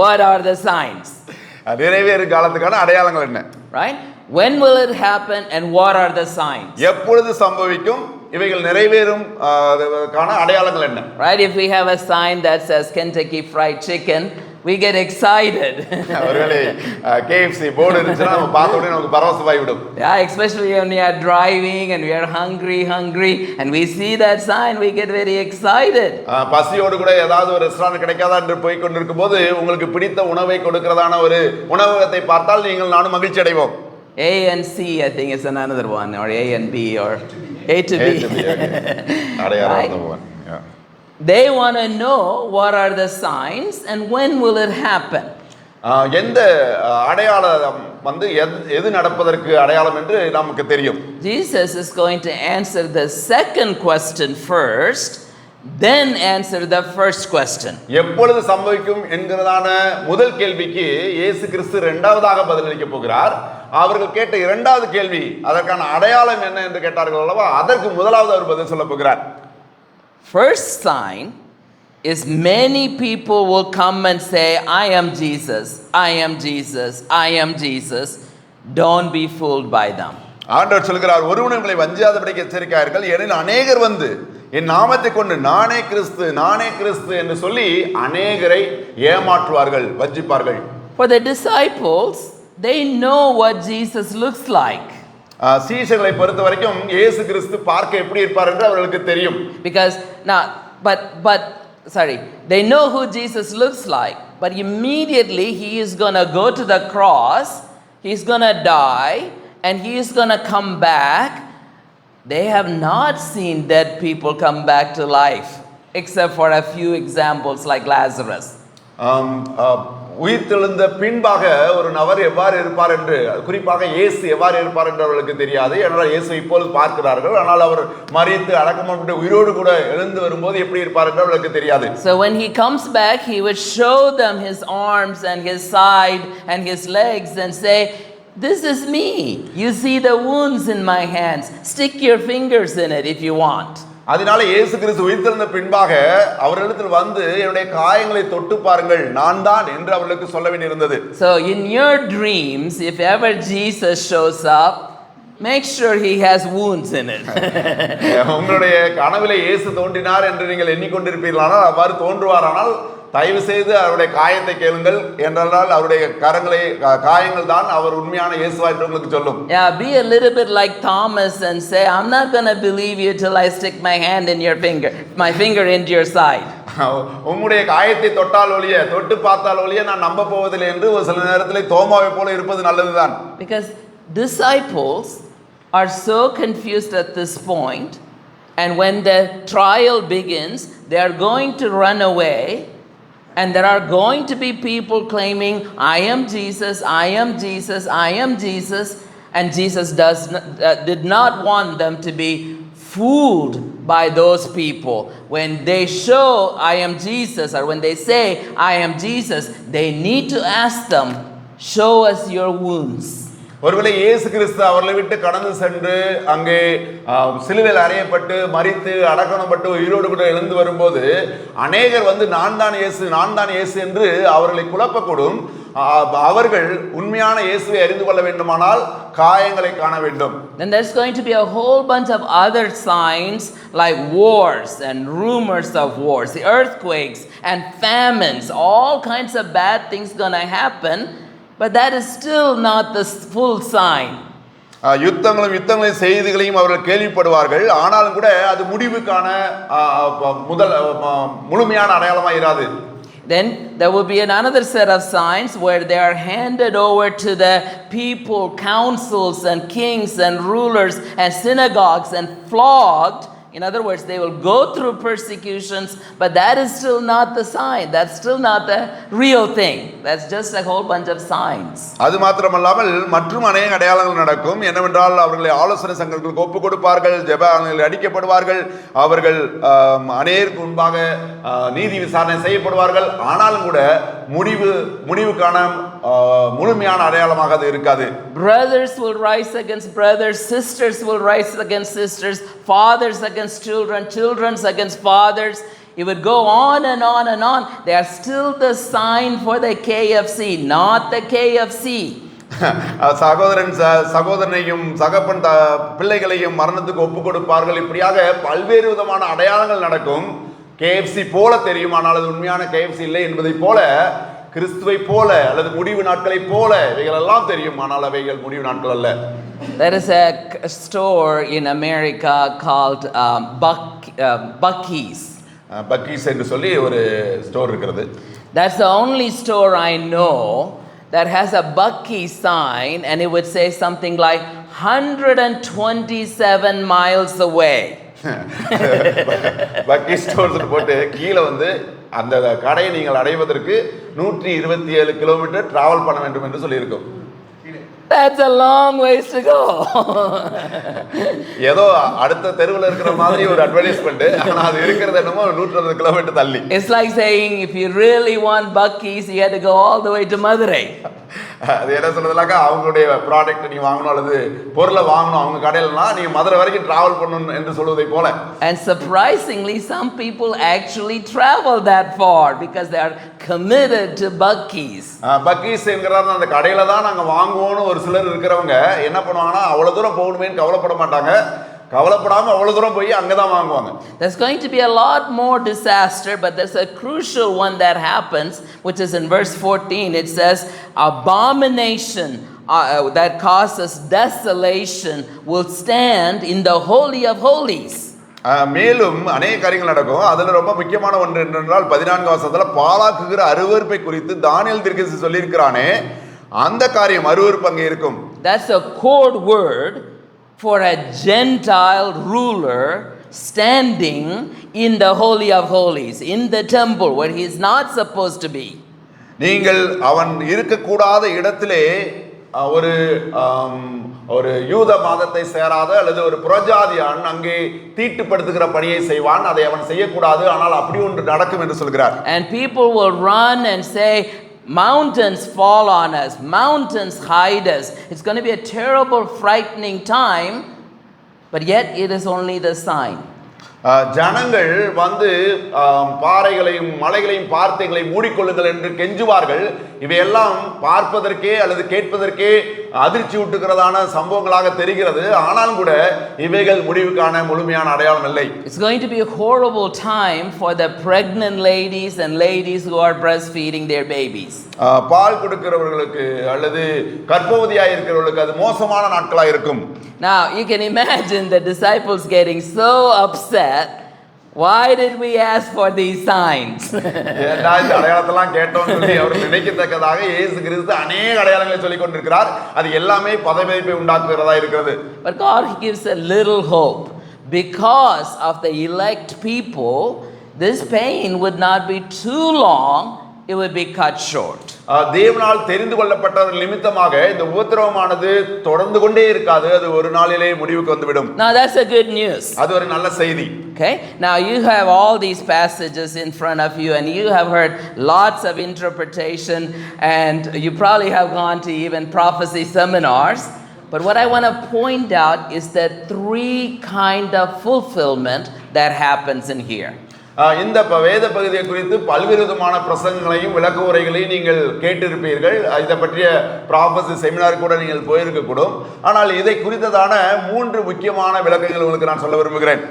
What are the signs? நிறைவேறு காலத்துக்கான அடையாளங்கள் என்ன? Right? When will it happen and what are the signs? எப்பொழுது சம்பவிக்கும்? இவைகள் நிறைவேறும் கான அடையாளங்கள் என்ன? Right? If we have a sign that says Kentucky Fried Chicken, we get excited. ஒருவேளை KFC போர்டு இருந்துச்சுன்னா நம்ம பார்த்த உடனே நமக்கு பரவசமாகி விடும். Yeah, especially when we are driving and we are hungry and we see that sign, we get very excited. பசியோடு கூட ஏதாவது ஒரு ரெஸ்டாரண்ட் கிடைக்காதா என்று போய் கொண்டிருக்கும் போது உங்களுக்கு பிடித்த உணவை கொடுக்கிறதான ஒரு உணவகத்தை பார்த்தால் நீங்கள் நானும் மகிழ்ச்சி அடைவோம். A and C, I think is another one, or A and B, or A to B. அடையாளம். They want to know what are the signs and when will it happen. எந்த அடையாளம் வந்து எது நடப்பதற்கு அடையாளம் என்று நமக்கு தெரியும். Jesus is going to answer the second question first, then answer the first question. எப்பொழுது சம்பவிக்கும் என்கிறதான முதல் கேள்விக்கு இயேசு கிறிஸ்து இரண்டாவதாக பதிலளிக்க போகிறார். அவர்கள் கேட்ட இரண்டாவது கேள்வி அதற்கான அடையாளம் என்ன என்று கேட்டார்கள் அல்லவா, அதற்கு முதலாவது அவர் பதில் சொல்ல போகிறார். First sign is many people will come and say, I am Jesus, I am Jesus, I am Jesus. Don't be fooled by them. ஆண்டவர் சொல்கிறார், ஒருவனும் உங்களை வஞ்சியாதபடிக்கு எச்சரிக்கையாயிருங்கள், ஏனெனில் அநேகர் வந்து என் நாமத்தை கொண்டு நானே கிறிஸ்து என்று சொல்லி அநேகரை ஏமாற்றுவார்கள், வஞ்சிப்பார்கள். For the disciples, they know what Jesus looks like. சீஷர்களை பொறுத்த வரைக்கும் இயேசு கிறிஸ்து பார்க்க எப்படி இருப்பார் என்று அவர்களுக்கு தெரியும். Because now they know who Jesus looks like, but immediately he is going to go to the cross, he's going to die and he is going to come back. They have not seen dead people come back to life except for a few examples like Lazarus. உயிர்த்தெழுந்த பின்பாக ஒரு நபர் எவ்வாறு இருப்பார் என்று, குறிப்பாக இயேசு எவ்வாறு இருப்பார் என்று அவர்களுக்கு தெரியாது. ஏனென்றால் இயேசு இப்பொழுது பார்க்கிறார்கள், ஆனால் அவர் மரித்து அடக்கமாட்டு உயிரோடு கூட எழுந்து வரும்போது எப்படி இருப்பார் என்று அவர்களுக்கு தெரியாது. So when he comes back, he would show them his arms and his side and his legs and say, this is me. You see the wounds in my hands. Stick your fingers in it if you want. அதனால இயேசு கிறிஸ்து உயிர்த்தெழுந்த பின்பாக அவர்களிடத்தில் வந்து என்னுடைய காயங்களை தொட்டு பாருங்கள், நான் தான் என்று அவர்களுக்கு சொல்ல வேண்டியிருந்தது. So in your dreams, if ever Jesus shows up, make sure he has wounds in it. உங்களுடைய கனவிலே இயேசு தோன்றினார் என்று நீங்கள் எண்ணிக்கொண்டிருப்பீர்களானால், அவ்வாறு தோன்றுவாரானால் தயவு செய்து அவருடைய காயத்தை கேளுங்கள், என்றால் அவருடைய காயங்கள் தான் அவர் உண்மையான இயேசுவா என்று உங்களுக்கு சொல்லும். Yeah, be a little bit like Thomas and say, I'm not going to believe you till I stick my finger into your side. உம்முடைய காயத்தை தொட்டு பார்த்தால் ஒழிய நான் நம்ப போவதில்லை என்று ஒரு சில நேரத்தில் தோமாவை போல இருப்பது நல்லதுதான். Because disciples are so confused at this point, and when the trial begins, they are going to run away. And there are going to be people claiming, I am Jesus, I am Jesus, I am Jesus. And Jesus did not want them to be fooled by those people. When they show I am Jesus, or when they say I am Jesus, they need to ask them, show us your wounds. ஒருவேளை இயேசு கிறிஸ்து அவர்களை விட்டு கடந்து சென்று அங்கே சிலுவையில் அறையப்பட்டு மரித்து அடக்கணப்பட்டு உயிரோடு கூட எழுந்து வரும்போது அநேகர் வந்து நான் தான் இயேசு என்று அவர்களை குழப்பக்கூடும். அவர்கள் உண்மையான இயேசுவை அறிந்து கொள்ள வேண்டுமானால் காயங்களை காண வேண்டும். Then there's going to be a whole bunch of other signs like wars and rumors of wars, the earthquakes and famines, all kinds of bad things going to happen, but that is still not the full sign. யுத்தங்களையும் செய்திகளையும் அவர்கள் கேள்விப்படுவார்கள். ஆனாலும் கூட அது முடிவுக்கான முழுமையான அடையாளமாக இராது. Then there will be another set of signs where they are handed over to the people, councils and kings and rulers and synagogues and flogged. In other words, they will go through persecutions, but that is still not the sign. That's still not the real thing. That's just a whole bunch of signs. அது மாத்திரமல்லாமல் மற்றும் அநேக அடையாளங்கள் நடக்கும். என்னவென்றால் அவர்களை ஆலோசனை சங்கங்களுக்கு ஒப்பு கொடுப்பார்கள், ஜெபங்களில் அடிக்கப்படுவார்கள், அவர்கள் அநேகருக்கு முன்பாக நீதி விசாரணை செய்யப்படுவார்கள். ஆனாலும் கூட முடிவுக்கான முழுமையான அடையாளமாக அது இருக்காது. Brothers will rise against brothers, sisters will rise against sisters, fathers against children, children against fathers. It would go on and on and on. They are still the sign for the KFC, not the KFC. சகோதரன் சகோதரனையும் சகப்பன் பிள்ளைகளையும் மரணத்துக்கு ஒப்பு கொடுப்பார்கள். இப்படியாக பல்வேறு விதமான அடையாளங்கள் நடக்கும். KFC போல தெரியும், ஆனால் அது உண்மையான KFC இல்லை என்பதை போல, கிறிஸ்துவை போல அல்லது முடிவு நாட்களை போல இவைகள் எல்லாம் தெரியும், ஆனால் அவைகள் முடிவு நாட்கள் அல்ல. There is a store in America called Buc-ee's. Buc-ee's என்று சொல்லி ஒரு ஸ்டோர் இருக்கிறது. That's the only store I know that has a Buc-ee's sign, and it would say something like 127 miles away. Buc-ee's stores போட்டு கீழே அந்த கடையை நீங்கள் அடைவதற்கு 127 கிலோமீட்டர் டிராவல் பண்ண வேண்டும் என்று சொல்லியிருக்கோம். That's a long ways to go. ஏதோ அடுத்த தெருவில் இருக்கிற மாதிரி ஒரு அட்வர்டைஸ்மெண்ட், ஆனா அது இருக்கிறது என்னமோ 120 கிலோமீட்டர் தள்ளி. It's like saying if you really want Buc-ee's, you had to go all the way to Madurai. அது என்ன சொல்றதுலாக்க அவங்களுடைய ப்ராடக்ட் நீ வாங்கணும் அல்லது பொருளை வாங்கணும் அவங்க கடையிலனா நீங்க மதுரை வரைக்கும் டிராவல் பண்ணணும் என்று சொல்வதை போல. And surprisingly some people actually travel that far because they are committed to Buc-ee's. Buc-ee's என்கறாங்க அந்த கடையில தான் நாங்க வாங்குவோம்னு ஒரு சிலர் இருக்கிறவங்க என்ன பண்ணுவாங்கன்னா அவ்வளவு தூரம் போகணுமேன்னு கவலைப்பட மாட்டாங்க. கவலைப்படாம அவ்வளவு தூரம் போய் அங்க தான் வாங்குவாங்க. There's going to be a lot more disaster, but there's a crucial one that happens, which is in verse 14. It says abomination that causes desolation will stand in the holy of holies. மேலும் அநேக காரியங்கள் நடக்கும். அதுல ரொம்ப முக்கியமான ஒன்று என்னென்றால் 14 வசனத்துல பாழாக்குகிற அருவருப்பை குறித்து தானியேல் தீர்க்கதரிசி சொல்லியிருக்கிறானே, அந்த காரியம் அருவருப்பு அங்கே இருக்கும். That's a code word for a Gentile ruler standing in the holy of holies, in the temple where he is not supposed to be. நீங்கள் அவன் இருக்கக்கூடாத இடத்திலே ஒரு யூத மதத்தை சேராத அல்லது ஒரு புறஜாதியான் அங்கே தீட்டுப்படுத்துகிற பணியை செய்வான். அதை அவன் செய்யக்கூடாது, ஆனால் அப்படி ஒன்று நடக்கும் என்று சொல்கிறார். And people will run and say, mountains fall on us, mountains hide us. It's going to be a terrible, frightening time, but yet it is only the sign. ஜனங்கள் பாறைகளையும் மலைகளையும் பார்த்து எங்களை மூடிக்கொள்ளுங்கள் என்று கெஞ்சுவார்கள். இவையெல்லாம் பார்ப்பதற்கே அல்லது கேட்பதற்கே அதிர்ச்சி ஊட்டுகிறதான சம்பவங்களாக தெரிகிறது. ஆனாலும் கூட இவைகள் முடிவுக்கான முழுமையான அடையாளம் இல்லை. It's going to be a horrible time for the pregnant ladies and ladies who are breastfeeding their babies. பால் கொடுக்கிறவர்களுக்கு அல்லது கர்ப்பவதியாய் இருக்கிறவர்களுக்கு அது மோசமான நாட்களாக இருக்கும். Now you can imagine the disciples getting so upset. Why did we ask for these signs? ஏன்னா இந்த அடையாளத்தெல்லாம் கேட்டோம்னு சொல்லி அவர் நினைக்கத்தக்கதாக இயேசு கிறிஸ்து அநேக அடையாளங்களை சொல்லிக் கொண்டிருக்கிறார். அது எல்லாமே பதவியைப்பை உண்டாக்குகிறதா இருக்கிறது. But God gives a little hope. Because of the elect people, this pain would not be too long. It would be cut short. தேவனால் தெரிந்து கொள்ளப்பட்டவர் நிமித்தமாக இந்த உபத்திரவமானது தொடர்ந்து கொண்டே இருக்காது. அது ஒரு நாளிலே முடிவுக்கு வந்துவிடும். Now that's a good news. அது ஒரு நல்ல செய்தி. Okay? Now you have all these passages in front of you and you have heard lots of interpretation and you probably have gone to even prophecy seminars. But what I want to point out is that three kind of fulfillment that happens in here. இந்த வேத பகுதியை குறித்து பல்வேறு விதமான பிரசங்கங்களையும் விளக்க உரைகளையும் நீங்கள் கேட்டிருப்பீர்கள். இதை பற்றிய ப்ராஃபஸி செமினார் கூட நீங்கள் போயிருக்கக்கூடும். ஆனால் இதை குறித்ததான 3 முக்கியமான விளக்கங்கள் உங்களுக்கு நான் சொல்ல விரும்புகிறேன்.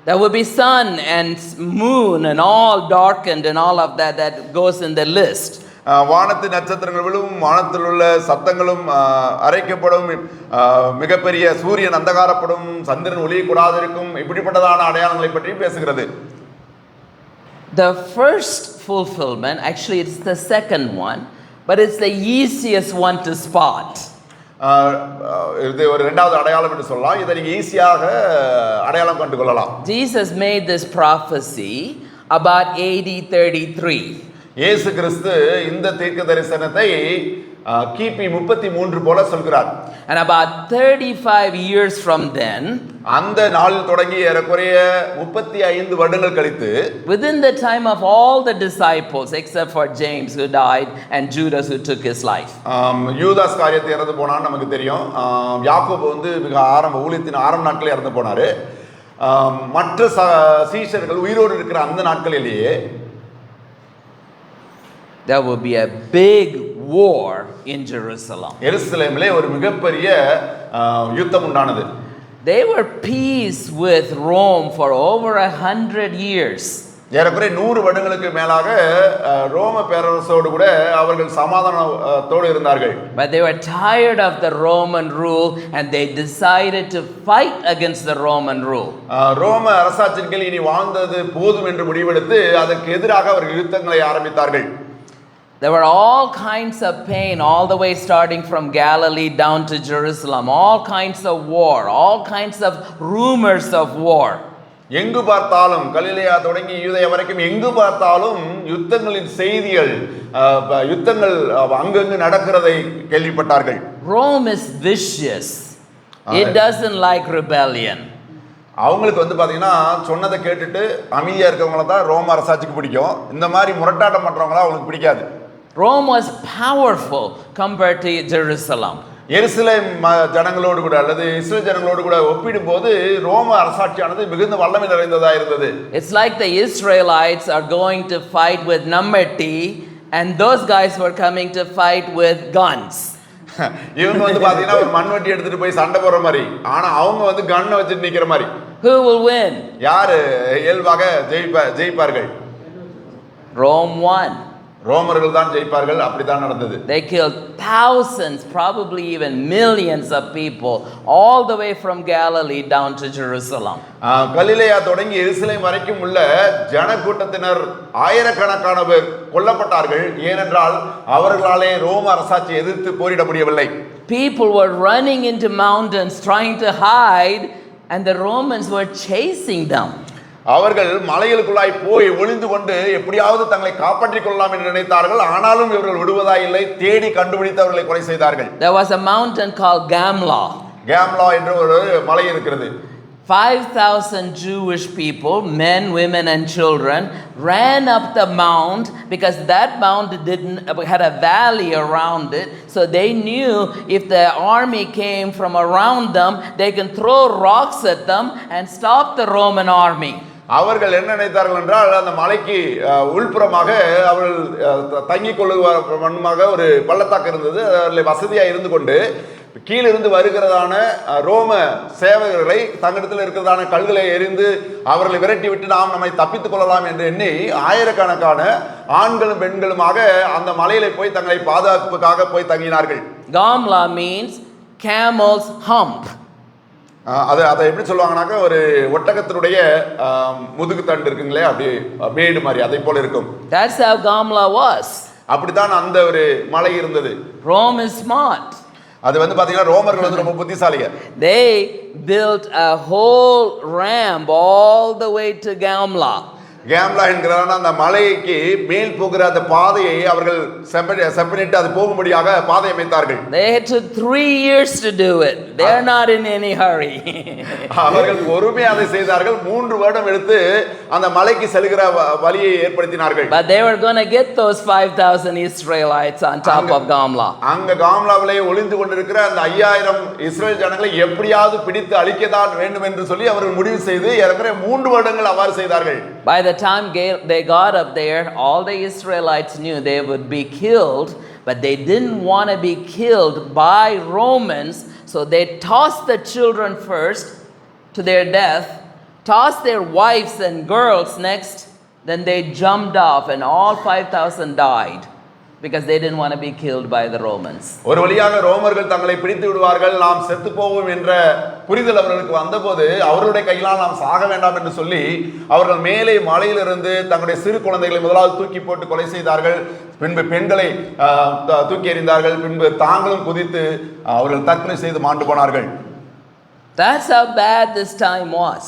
There will be sun and moon and all darkened and all of that goes in the list. வானத்து நட்சத்திரங்கள் விழும், வானத்தில் உள்ள சத்தங்களும் அரைக்கப்படும், மிகப்பெரிய சூரியன் அந்தகாரப்படும், சந்திரன் ஒளியக்கூடாதிருக்கும், இப்படிப்பட்டதான அடையாளங்களை பற்றி பேசுகிறது. The first fulfillment, actually it's the second one, but it's the easiest one to spot. இது ஒரு இரண்டாவது அடையாளம் என்று சொல்லலாம். இதை நீங்க ஈஸியாக அடையாளம் கண்டு கொள்ளலாம். Jesus made this prophecy about AD 33. இயேசு கிறிஸ்து இந்த தீர்க்க தரிசனத்தை கிபி 33 போல சொல்கிறார். And about 35 years from then, அந்த நாளில் தொடங்கி ஏறக்குறைய 35 வருடங்கள் கழித்து, within the time of all the disciples except for James who died and Judas who took his life. யூதாஸ் காரியத்தை இறந்து போனான்னு நமக்கு தெரியும். யாக்கோபு வந்து மிக ஊழியத்தின் ஆரம்ப நாட்களில் இறந்து போனாரு. மற்ற சீஷர்கள் உயிரோடு இருக்கிற அந்த நாட்களிலேயே there will be a big war in Jerusalem. எருசலேமிலே ஒரு மிகப்பெரிய யுத்தம் உண்டானது. They were peace with Rome for over 100 years. ஏறக்குறைய 100 வருடங்களுக்கு மேலாக ரோம பேரரசோடு கூட அவர்கள் சமாதானத்தோடு இருந்தார்கள். But they were tired of the Roman rule and they decided to fight against the Roman rule. ரோம அரசாட்சியின் கீழ் இனி வாழ்ந்தது போதும் என்று முடிவெடுத்து அதற்கு எதிராக அவர்கள் யுத்தங்களை ஆரம்பித்தார்கள். There were all kinds of pain, all the way starting from Galilee down to Jerusalem, all kinds of war, all kinds of rumors of war. எங்கு பார்த்தாலும் கலிலேயா தொடங்கி யூதேயா வரைக்கும் எங்கு பார்த்தாலும் யுத்தங்களின் செய்திகள், யுத்தங்கள் அங்கங்கு நடக்கிறதை கேள்விப்பட்டார்கள். Rome is vicious. It doesn't like rebellion. அவங்களுக்கு வந்து பாத்தீங்கன்னா சொன்னதை கேட்டுட்டு அமைதியா இருக்கவங்கள தான் ரோம அரசாட்சிக்கு பிடிக்கும். இந்த மாதிரி முரட்டாட்டம் பண்றவங்கள அவங்களுக்கு பிடிக்காது. Rome was powerful compared to Jerusalem. எருசலேம் ஜனங்களோடு கூட அல்லது இஸ்ரேல் ஜனங்களோடு கூட ஒப்பிடும்போது ரோம அரசாட்சியானது மிகுந்த வல்லமை நிறைந்ததா இருந்தது. It's like the Israelites are going to fight with Nammati and those guys were coming to fight with guns. இவங்க வந்து பாத்தீங்கன்னா ஒரு மண்வெட்டி எடுத்துட்டு போய் சண்டை போடுற மாதிரி, ஆனா அவங்க வந்து கன்னை வச்சுட்டு நிக்கிற மாதிரி. Who will win? யாரு இயல்பாக ஜெயிப்பார்கள்? Rome won. ரோமர்கள் தான் ஜெயிப்பார்கள். அப்படிதான் நடந்தது. They killed thousands, probably even millions of people all the way from Galilee down to Jerusalem. கலிலேயா தொடங்கி எருசலேம் வரைக்கும் உள்ள ஜனக்கூட்டத்தினர் ஆயிரக்கணக்கானவர் கொல்லப்பட்டார்கள். ஏனென்றால் அவர்களாலே ரோம அரசாட்சியை எதிர்த்து போரிட முடியவில்லை. People were running into mountains trying to hide and the Romans were chasing them. அவர்கள் மலைகளுக்குள்ளாய் போய் ஒளிந்து கொண்டு எப்படியாவது தங்களை காப்பாற்றிக் கொள்ளலாம் என்று நினைத்தார்கள். ஆனாலும் இவர்கள் விடுவதா இல்லை. தேடி கண்டுபிடித்து அவர்களை கொலை செய்தார்கள். There was a mountain called Gamla. கேம்லா என்ற ஒரு மலை இருக்கிறது. 5,000 Jewish people, men, women and children, ran up the mount because that mount had a valley around it. So they knew if the army came from around them, they can throw rocks at them and stop the Roman army. அவர்கள் என்ன நினைத்தார்கள் என்றால் அந்த மலைக்கு உள்புறமாக அவர்கள் தங்கிக் கொள்ளுவதாக ஒரு பள்ளத்தாக்கு இருந்தது. அதில் வசதியாக இருந்து கொண்டு கீழிருந்து வருகிறதான ரோம சேவகர்களை தங்களிடத்தில் இருக்கிறதான கல்களை எறிந்து அவர்களை விரட்டி விட்டு நாம் நம்மை தப்பித்துக் கொள்ளலாம் என்று எண்ணி ஆயிரக்கணக்கான ஆண்களும் பெண்களுமாக அந்த மலையில போய் தங்களை பாதுகாப்புக்காக போய் தங்கினார்கள். Gamla means camel's hump. அதை எப்படி சொல்லுவாங்கன்னாக்க ஒரு ஒட்டகத்தினுடைய முதுகு தண்டு இருக்குங்களே, அப்படி மேடு மாதிரி அதை போல இருக்கும். That's how Gamla was. அப்படித்தான் அந்த ஒரு மலை இருந்தது. Rome is smart. அது வந்து பாத்தீங்கன்னா ரோமர்கள் வந்து ரொம்ப புத்திசாலிங்க. They built a whole ramp all the way to Gamla. கேம்லா என்கிறான அந்த மலைக்கு மேல் போகிற அந்த பாதையை அவர்கள் செப்பனிட்டு அது போகும்படியாக பாதை அமைத்தார்கள். They took 3 years to do it. They are not in any hurry. அவர்கள் பொறுமையாக அதை செய்தார்கள். 3 வருடம் எடுத்து அந்த மலைக்கு செல்கிற வழியை ஏற்படுத்தினார்கள். But they were going to get those 5,000 Israelites on top of Gamla. அங்க காம்லாவிலே ஒளிந்து கொண்டிருக்கிற அந்த 5000 இஸ்ரேல் ஜனங்களை எப்படியாவது பிடித்து அழிக்கதான் வேண்டும் என்று சொல்லி அவர்கள் முடிவு செய்து ஏறக்குறைய 3 வருடங்கள் அவ்வாறு செய்தார்கள். By the time they got up there, all the Israelites knew they would be killed, but they didn't want to be killed by Romans, so they tossed the children first to their death, tossed their wives and girls next, then they jumped off and all 5,000 died because they didn't want to be killed by the Romans. ஒரு வழியாக ரோமர்கள் தங்களை பிடித்து விடுவார்கள், நாம் செத்து போவோம் என்ற புரிதல் அவர்களுக்கு வந்தபோது அவர்களுடைய கையினால் நாம் சாக வேண்டாம் என்று சொல்லி அவர்கள் மேலே மலையிலிருந்து தங்களுடைய சிறு குழந்தைகளை முதலாவது தூக்கி போட்டு கொலை செய்தார்கள். பின்பு பெண்களை தூக்கி எறிந்தார்கள். பின்பு தாங்களும் குதித்து அவர்கள் தற்கொலை செய்து மாண்டு போனார்கள். That's how bad this time was.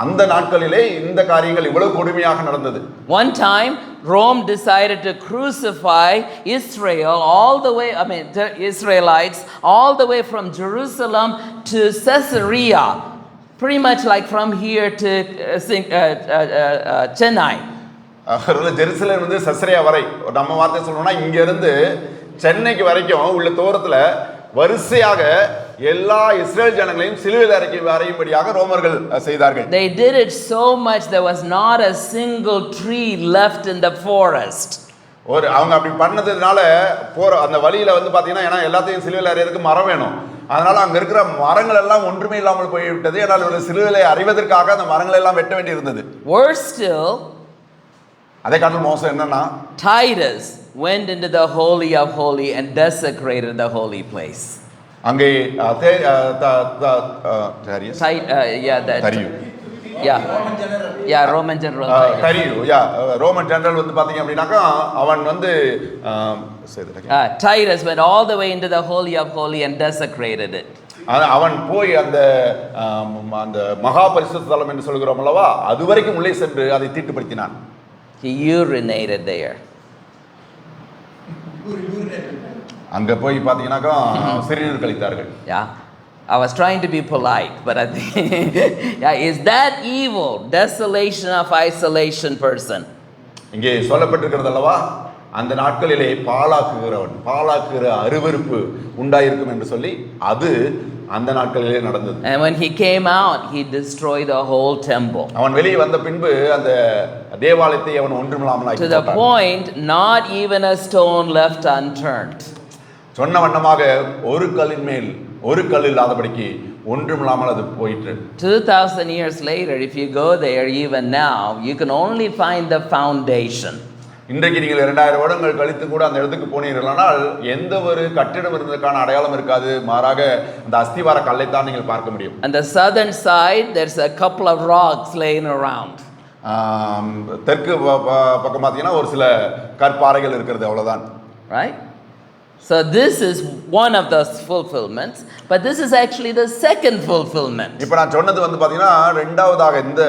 அந்த நாட்களிலே இந்த காரியங்கள் இவ்வளவு கொடுமையாக நடந்தது. One time Rome decided to crucify Israel all the way, the Israelites all the way from Jerusalem to Caesarea, pretty much like from here to Chennai. Jerusalem வந்து செசரியா வரை, நம்ம வார்த்தை சொல்லணும்னா இங்க இருந்து சென்னைக்கு வரைக்கும் உள்ள தூரத்துல வரிசையாக எல்லா இஸ்ரேல் ஜனங்களையும் சிலுவையில் அறையும்படியாக ரோமர்கள் செய்தார்கள். They did it so much there was not a single tree left in the forest. அவங்க அப்படி பண்ணதுனால போற அந்த வழியில வந்து பாத்தீங்கன்னா, ஏன்னா எல்லாத்தையும் சிலுவையில் அறையறதுக்கு மரம் வேணும், அதனால அங்க இருக்கிற மரங்கள் எல்லாம் ஒன்றுமே இல்லாமல் போய்விட்டது. ஏனால் சிலுவையில் அறைவதற்காக அந்த மரங்கள் எல்லாம் வெட்ட வேண்டி இருந்தது. Worse still, அதே காட்டிலும் மோசம் என்னன்னா, Titus went into the holy of holy and desecrated the holy place. அங்கே Roman general ரோமன் ஜெனரல் வந்து பாத்தீங்க அப்படின்னாக்கா அவன் வந்து Titus went all the way into the holy of holy and desecrated it. அவன் போய் அந்த மகா பரிசுத்த ஸ்தலம் என்று சொல்கிறோம் அல்லவா, அது வரைக்கும் உள்ளே சென்று அதை தீட்டுப்படுத்தினான். He urinated there. அங்க போய் பாத்தீங்கன்னாக்கா சிறுநீர் கழித்தார்கள். I was trying to be polite, but I think is that evil, desolation of isolation person? இங்கே சொல்லப்பட்டிருக்கிறது அல்லவா, அந்த நாட்களிலே பாழாக்குகிற அருவருப்பு உண்டாயிருக்கும் என்று சொல்லி அது அந்த நாட்களிலே நடந்தது. And when he came out, he destroyed the whole temple. அவன் வெளியே வந்த பின்பு அந்த தேவாலயத்தை அவன் ஒன்றுமில்லாமல் ஆக்கி போட்டான். To the point not even a stone left unturned. சொன்ன வண்ணமாக ஒரு கல்லின் மேல் ஒரு கல் இல்லாதபடிக்கு ஒன்றுமில்லாமல் அது போயிற்று. 2000 years later, if you go there even now, you can only find the foundation. இன்றைக்கு நீங்கள் 2000 வருடங்கள் கழித்து கூட அந்த இடத்துக்கு போனீர்களானால் எந்த ஒரு கட்டிடம் இருந்ததற்கான அடையாளம் இருக்காது, மாறாக அந்த அஸ்திவார கல்லை தான் நீங்கள் பார்க்க முடியும். On the southern side there's a couple of rocks laying around. தெற்கு பக்கம் பார்த்தீங்கன்னா ஒரு சில கற்பாறைகள் இருக்கிறது, அவ்வளவுதான். Right? So this is one of those fulfillments, but this is actually the second fulfillment. இப்போ நான் சொன்னது வந்து பார்த்தீங்கன்னா இரண்டாவதாக இந்த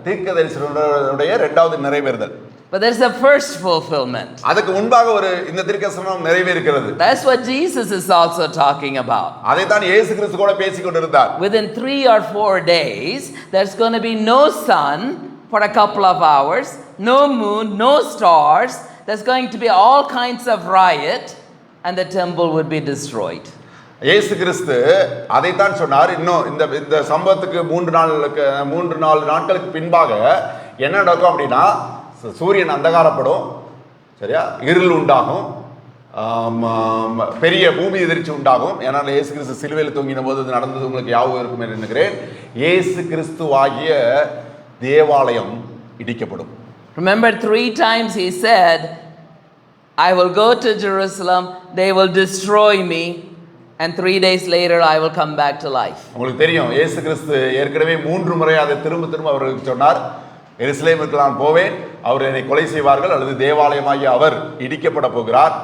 தீர்க்கதரிசனனுடைய இரண்டாவது நிறைவேறுதல். But there's the first fulfillment. அதுக்கு முன்பாக ஒரு இந்த தீர்க்கதரிசனம் நிறைவேறுகிறது. That's what Jesus is also talking about. அதை தான் இயேசு கிறிஸ்து கூட பேசிக் கொண்டிருந்தார். Within 3 or 4 days there's going to be no sun for a couple of hours, no moon, no stars. There's going to be all kinds of riot and the temple would be destroyed. இயேசு கிறிஸ்து அதை தான் சொன்னார். இன்னும் இந்த சம்பவத்துக்கு 3-4 நாட்களுக்கு பின்பாக என்ன நடக்கும் அப்படின்னா, சூரியன் அந்தகாரப்படும், சரியா, இருள் உண்டாகும், பெரிய பூமி எதிர்ச்சி உண்டாகும். ஏன்னா இயேசு கிறிஸ்து சிலுவையில் தொங்கின போது அது நடந்தது உங்களுக்கு ஞாபகம் இருக்கும் என்று நினைக்கிறேன். இயேசு கிறிஸ்துவாகிய தேவாலயம் இடிக்கப்படும். Remember 3 times he said, I will go to Jerusalem, they will destroy me, and 3 days later I will come back to life. உங்களுக்கு தெரியும், இயேசு கிறிஸ்து ஏற்கனவே 3 முறை அதை திரும்ப அவர்களுக்கு சொன்னார். எருசலேமுக்கு நான் போவேன், அவர் என்னை கொலை செய்வார்கள், அல்லது தேவாலயமாகிய அவர் இடிக்கப்பட போகிறார்,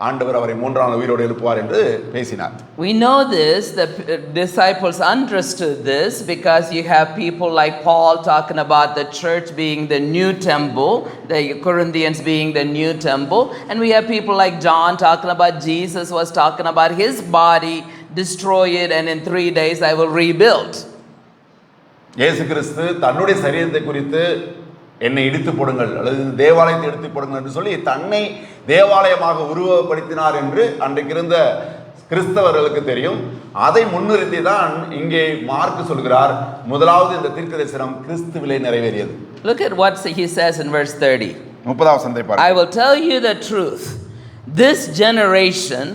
ஆண்டவர் அவரை 3ஆம் நாள் உயிரோடு எழுப்புவார் என்று பேசினார். We know this, the disciples understood this because you have people like Paul talking about the church being the new temple, the Corinthians being the new temple, and we have people like John talking about Jesus was talking about his body, destroy it and in 3 days I will rebuild. இயேசு கிறிஸ்து தன்னுடைய சரீரத்தை குறித்து என்னை இடித்து போடுங்கள் அல்லது தேவாலயத்தை எடுத்து போடுங்கள் என்று சொல்லி தன்னை தேவாலயமாக உருவகப்படுத்தினார் என்று அன்றைக்கு இருந்த கிறிஸ்தவர்களுக்கு தெரியும். அதை முன்னிறுத்தி தான் இங்கே மார்க் சொல்கிறார், முதலாவது இந்த தீர்க்கதரிசனம் கிறிஸ்துவிலே நிறைவேறியது. Look at what he says in verse 30. 30வது வசனத்தை I பாருங்கள். will tell you the truth. This generation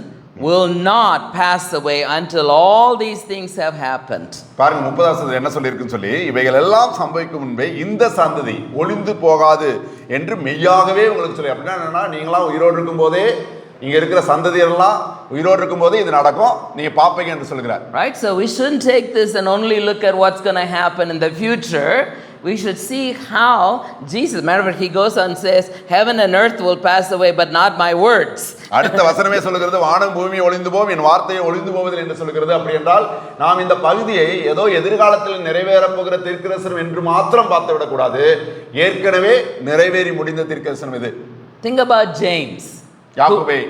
will not pass away until all these things have happened. பாருங்க 30வது வசனத்தில் என்ன சொல்லியிருக்குன்னு சொல்லி, இவைகள் எல்லாம் சம்பவிக்கும் முன்பே இந்த சந்ததி ஒளிந்து போகாது என்று மெய்யாகவே உங்களுக்கு சொல்லி. அப்படின்னா என்னன்னா, நீங்களாம் உயிரோடு இருக்கும் போதே, இங்க இருக்கிற சந்ததியெல்லாம் உயிரோடு இருக்கும் போதே இது நடக்கும், நீங்க பாப்பீங்க என்று சொல்கிறார். Right? So we shouldn't take this and only look at what's going to happen in the future. We should see how Jesus, matter of fact, he goes on and says, heaven and earth will pass away, but not my words. அடுத்த வசனமே சொல்லுகிறது, வானம் பூமி ஒளிந்து போகும், என் வார்த்தையை ஒளிந்து போவதில்லை என்று சொல்லுகிறது. அப்படி என்றால் நாம் இந்த பகுதியை ஏதோ எதிர்காலத்தில் நிறைவேறப் போகிற தீர்க்கதரிசனம் என்று மாத்திரம் பார்த்து விடக்கூடாது. ஏற்கனவே நிறைவேறி முடிந்த தீர்க்கதரிசனம் இது. Think about James. யாக்கோபை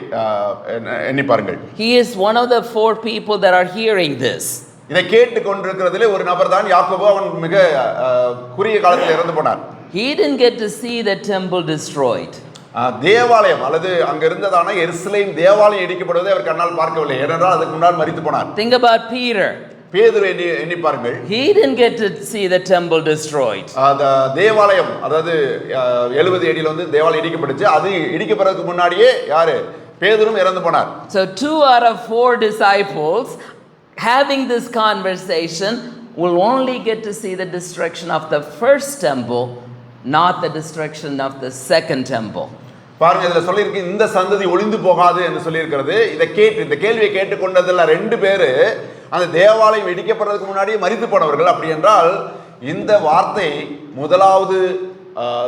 எண்ணி பாருங்கள். He is one of the 4 people that are hearing this. இதை கேட்டு கொண்டிருக்கிறதிலே ஒரு நபர் தான் யாக்கோபு. அவன் மிக குறுகிய காலத்தில் இறந்து போனார். He didn't get to see the temple destroyed. தேவாலயம் அல்லது அங்க இருந்ததான எருசலேம் தேவாலயம் இடிக்கப்படுவதை அவர் கண்ணால் பார்க்கவில்லை. ஏனென்றால் அதுக்கு முன்னால் மரித்து போனார். Think about Peter. பேதுரு எண்ணி பாருங்கள். He didn't get to see the temple destroyed. தேவாலயம் அதாவது 70 AD வந்து தேவாலயம் இடிக்கப்பட்டுச்சு. அது இடிக்கப்படுறதுக்கு முன்னாடியே யாரு? பேதுரும் இறந்து போனார். So 2 out of 4 disciples having this conversation will only get to see the destruction of the first temple, not the destruction of the second temple. பாருங்க, இதுல சொல்லியிருக்கு, இந்த சந்ததி ஒளிந்து போகாது என்று சொல்லியிருக்கிறது. இந்த கேள்வியை கேட்டுக்கொண்டதுல 2 பேரு அந்த தேவாலயம் இடிக்கப்படுறதுக்கு முன்னாடியே மரித்து போனவர்கள். அப்படி என்றால் இந்த வார்த்தை முதலாவது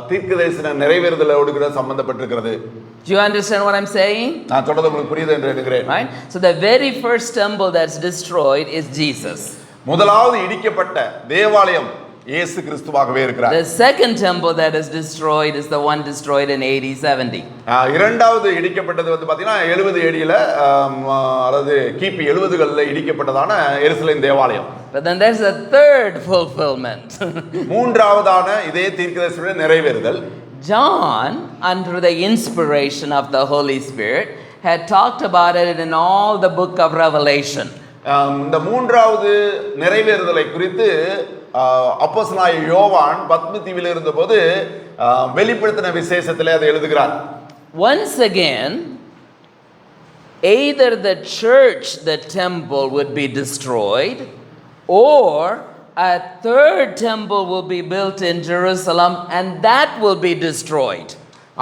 தீர்க்கதரிசன நிறைவேறுதலோடு கூட சம்பந்தப்பட்டிருக்கிறது. Do you understand what I'm saying? நான் சொல்றது உங்களுக்கு புரியுது என்று நினைக்கிறேன். Right? So the very first temple that's destroyed is Jesus. முதலாவது இடிக்கப்பட்ட தேவாலயம் இயேசு கிறிஸ்துவாகவே இருக்கிறார். The second temple that is destroyed is the one destroyed in AD 70. இரண்டாவது இடிக்கப்பட்டது வந்து பாத்தீங்கன்னா 70 AD-ல அதாவது கிபி 70களில் இடிக்கப்பட்டதான எருசலேம் தேவாலயம். But then there's a third fulfillment. மூன்றாவதான இதே தீர்க்கதரிசன நிறைவேறுதல். John, under the inspiration of the Holy Spirit, had talked about it in all the book of Revelation. இந்த மூன்றாவது நிறைவேறுதலை குறித்து அப்போஸ்தலனாகிய யோவான் பத்ம தீவில் இருந்தபோது வெளிப்படுத்தின விசேஷத்திலே அதை எழுதுகிறார். Once again, either the church, the temple, would be destroyed, or a third temple will be built in Jerusalem and that will be destroyed.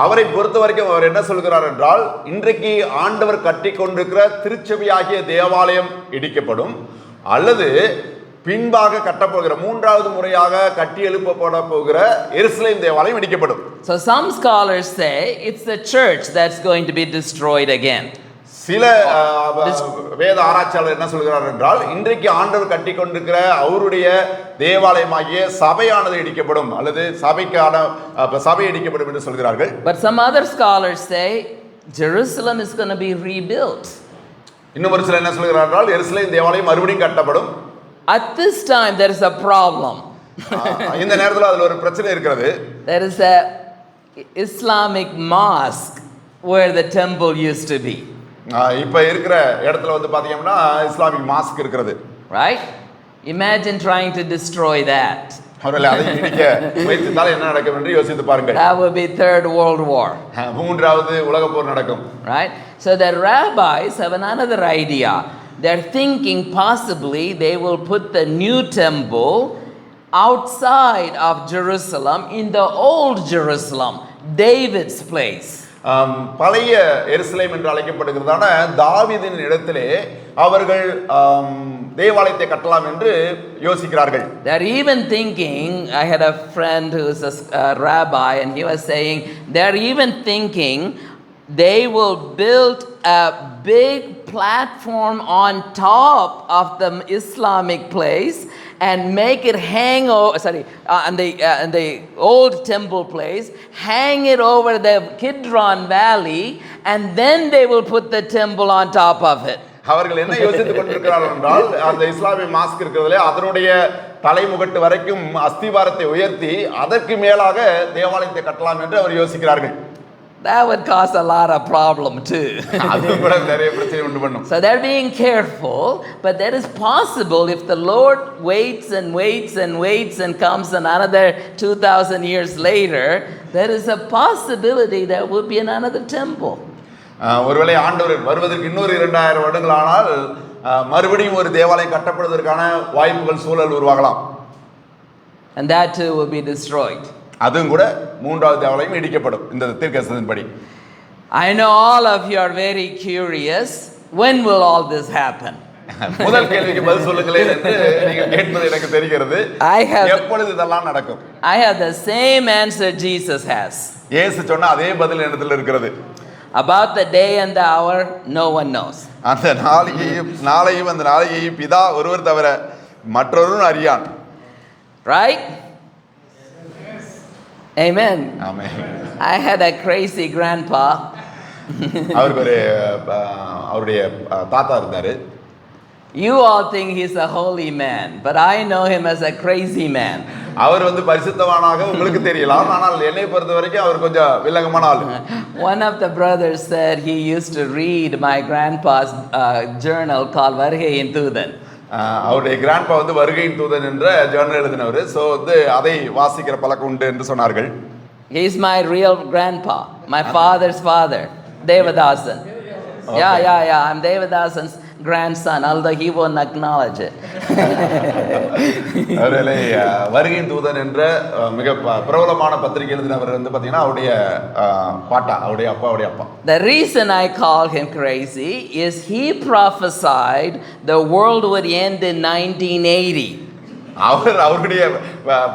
அவரை பொறுத்த வரைக்கும் அவர் என்ன சொல்கிறார் என்றால், இன்றைக்கு ஆண்டவர் கட்டி கொண்டிருக்கிற திருச்சபையாகிய தேவாலயம் இடிக்கப்படும், அல்லது பின்பாக கட்டப்போகிற மூன்றாவது முறையாக கட்டி எழுப்பப்பட போகிற எருசலேம் தேவாலயம் இடிக்கப்படும். So some scholars say it's the church that's going to be destroyed again. சில வேத ஆராய்ச்சியாளர் என்ன சொல்கிறார் என்றால், இன்றைக்கு ஆண்டவர் கட்டி கொண்டிருக்கிற அவருடைய தேவாலயமாகிய சபையானது இடிக்கப்படும், அல்லது சபை இடிக்கப்படும் என்று சொல்கிறார்கள். But some other scholars say Jerusalem is going to be rebuilt. இன்னும் ஒரு சிலர் என்ன சொல்கிறார்கள் என்றால், எருசலேம் தேவாலயம் மறுபடியும் கட்டப்படும். At this time there is a problem. இந்த நேரத்தில் அதுல ஒரு பிரச்சனை இருக்கிறது. There is a Islamic mosque where the temple used to be. இப்ப இருக்கிற இடத்துல வந்து பாத்தீங்கன்னா இஸ்லாமிக் மாஸ்க் இருக்கிறது. Right? Imagine trying to destroy that. அவர்கள் அதை இடிக்க முயற்சித்தால் என்ன நடக்கும் என்று யோசித்து பாருங்கள். That would be Third World War. மூன்றாவது உலக போர் நடக்கும். Right? So the rabbis have another idea. They're thinking possibly they will put the new temple outside of Jerusalem in the old Jerusalem, David's place. பழைய எருசலேம் என்று அழைக்கப்படுகிறதான தாவீதின் இடத்திலே அவர்கள் தேவாலயத்தை கட்டலாம் என்று யோசிக்கிறார்கள். They're even thinking, I had a friend who is a rabbi and he was saying they're even thinking they will build a big platform on top of the Islamic place and make it hang over, on the old temple place, hang it over the Kidron Valley, and then they will put the temple on top of it. அவர்கள் என்ன யோசித்துக் கொண்டிருக்கிறார்கள் என்றால், அந்த இஸ்லாமிய mask இருக்கிறதுல அதனுடைய தலைமுகட்டு வரைக்கும் அஸ்திவாரத்தை உயர்த்தி அதற்கு மேலாக தேவாலயத்தை கட்டலாம் என்று அவர் யோசிக்கிறார்கள். That would cause a lot of problem too. அது கூட நிறைய பிரச்சனை உண்டு பண்ணும். So they're being careful, but that is possible if the Lord waits and waits and waits and comes another 2,000 years later, there is a possibility there will be another temple. ஒருவேளை ஆண்டவர் வருவதற்கு இன்னொரு 2000 வருடங்கள் ஆனால் மறுபடியும் ஒரு தேவாலயம் கட்டப்படுவதற்கான வாய்ப்புகள் சூழல் உருவாகலாம். And that too will be destroyed. அதுவும் கூட மூன்றாவது தேவாலயம் இடிக்கப்படும் இந்த தீர்க்கதரிசனத்தின்படி. I know all of you are very curious. When will all this happen? முதல் கேள்விக்கு பதில் சொல்லுங்களேன் என்று நீங்கள் கேட்பது எனக்கு தெரிகிறது. எப்பொழுது இதெல்லாம் நடக்கும்? I have the same answer Jesus has. இயேசு சொன்ன அதே பதில் என்னிடத்தில் இருக்கிறது. About the day and the hour, no one knows. அந்த நாளையும் அந்த நாளையையும் பிதா ஒருவர் தவிர மற்றொருவரும் அறியான். Right? Amen. Amen. I had a crazy grandpa. அவருக்கு ஒரு அவருடைய தாத்தா இருந்தாரு. You all think he's a holy man, but I know him as a crazy man. அவர் பரிசுத்தவானாக உங்களுக்கு தெரியலாம், ஆனால் என்னை பொறுத்த வரைக்கும் அவர் கொஞ்சம் வில்லங்கமான ஆளு. One of the brothers said he used to read my grandpa's journal called Vargayin Thudan. அவருடைய கிராண்ட்பா வருகையின் தூதன் என்ற ஜர்னல் எழுதினவர். ஸோ அதை வாசிக்கிற பழக்கம் உண்டு என்று சொன்னார்கள். He is my real grandpa, my father's father, Devadasan. Okay. Yeah, I'm Devadasan's grandson, although he won't acknowledge it. அவரே வருகையின் தூதன் என்ற மிக பிரபலமான பத்திரிகை எழுதினவர் பார்த்தீங்கன்னா அவருடைய பாட்டா, அவருடைய அப்பா. The reason I call him crazy is he prophesied the world would end in 1980. அவருடைய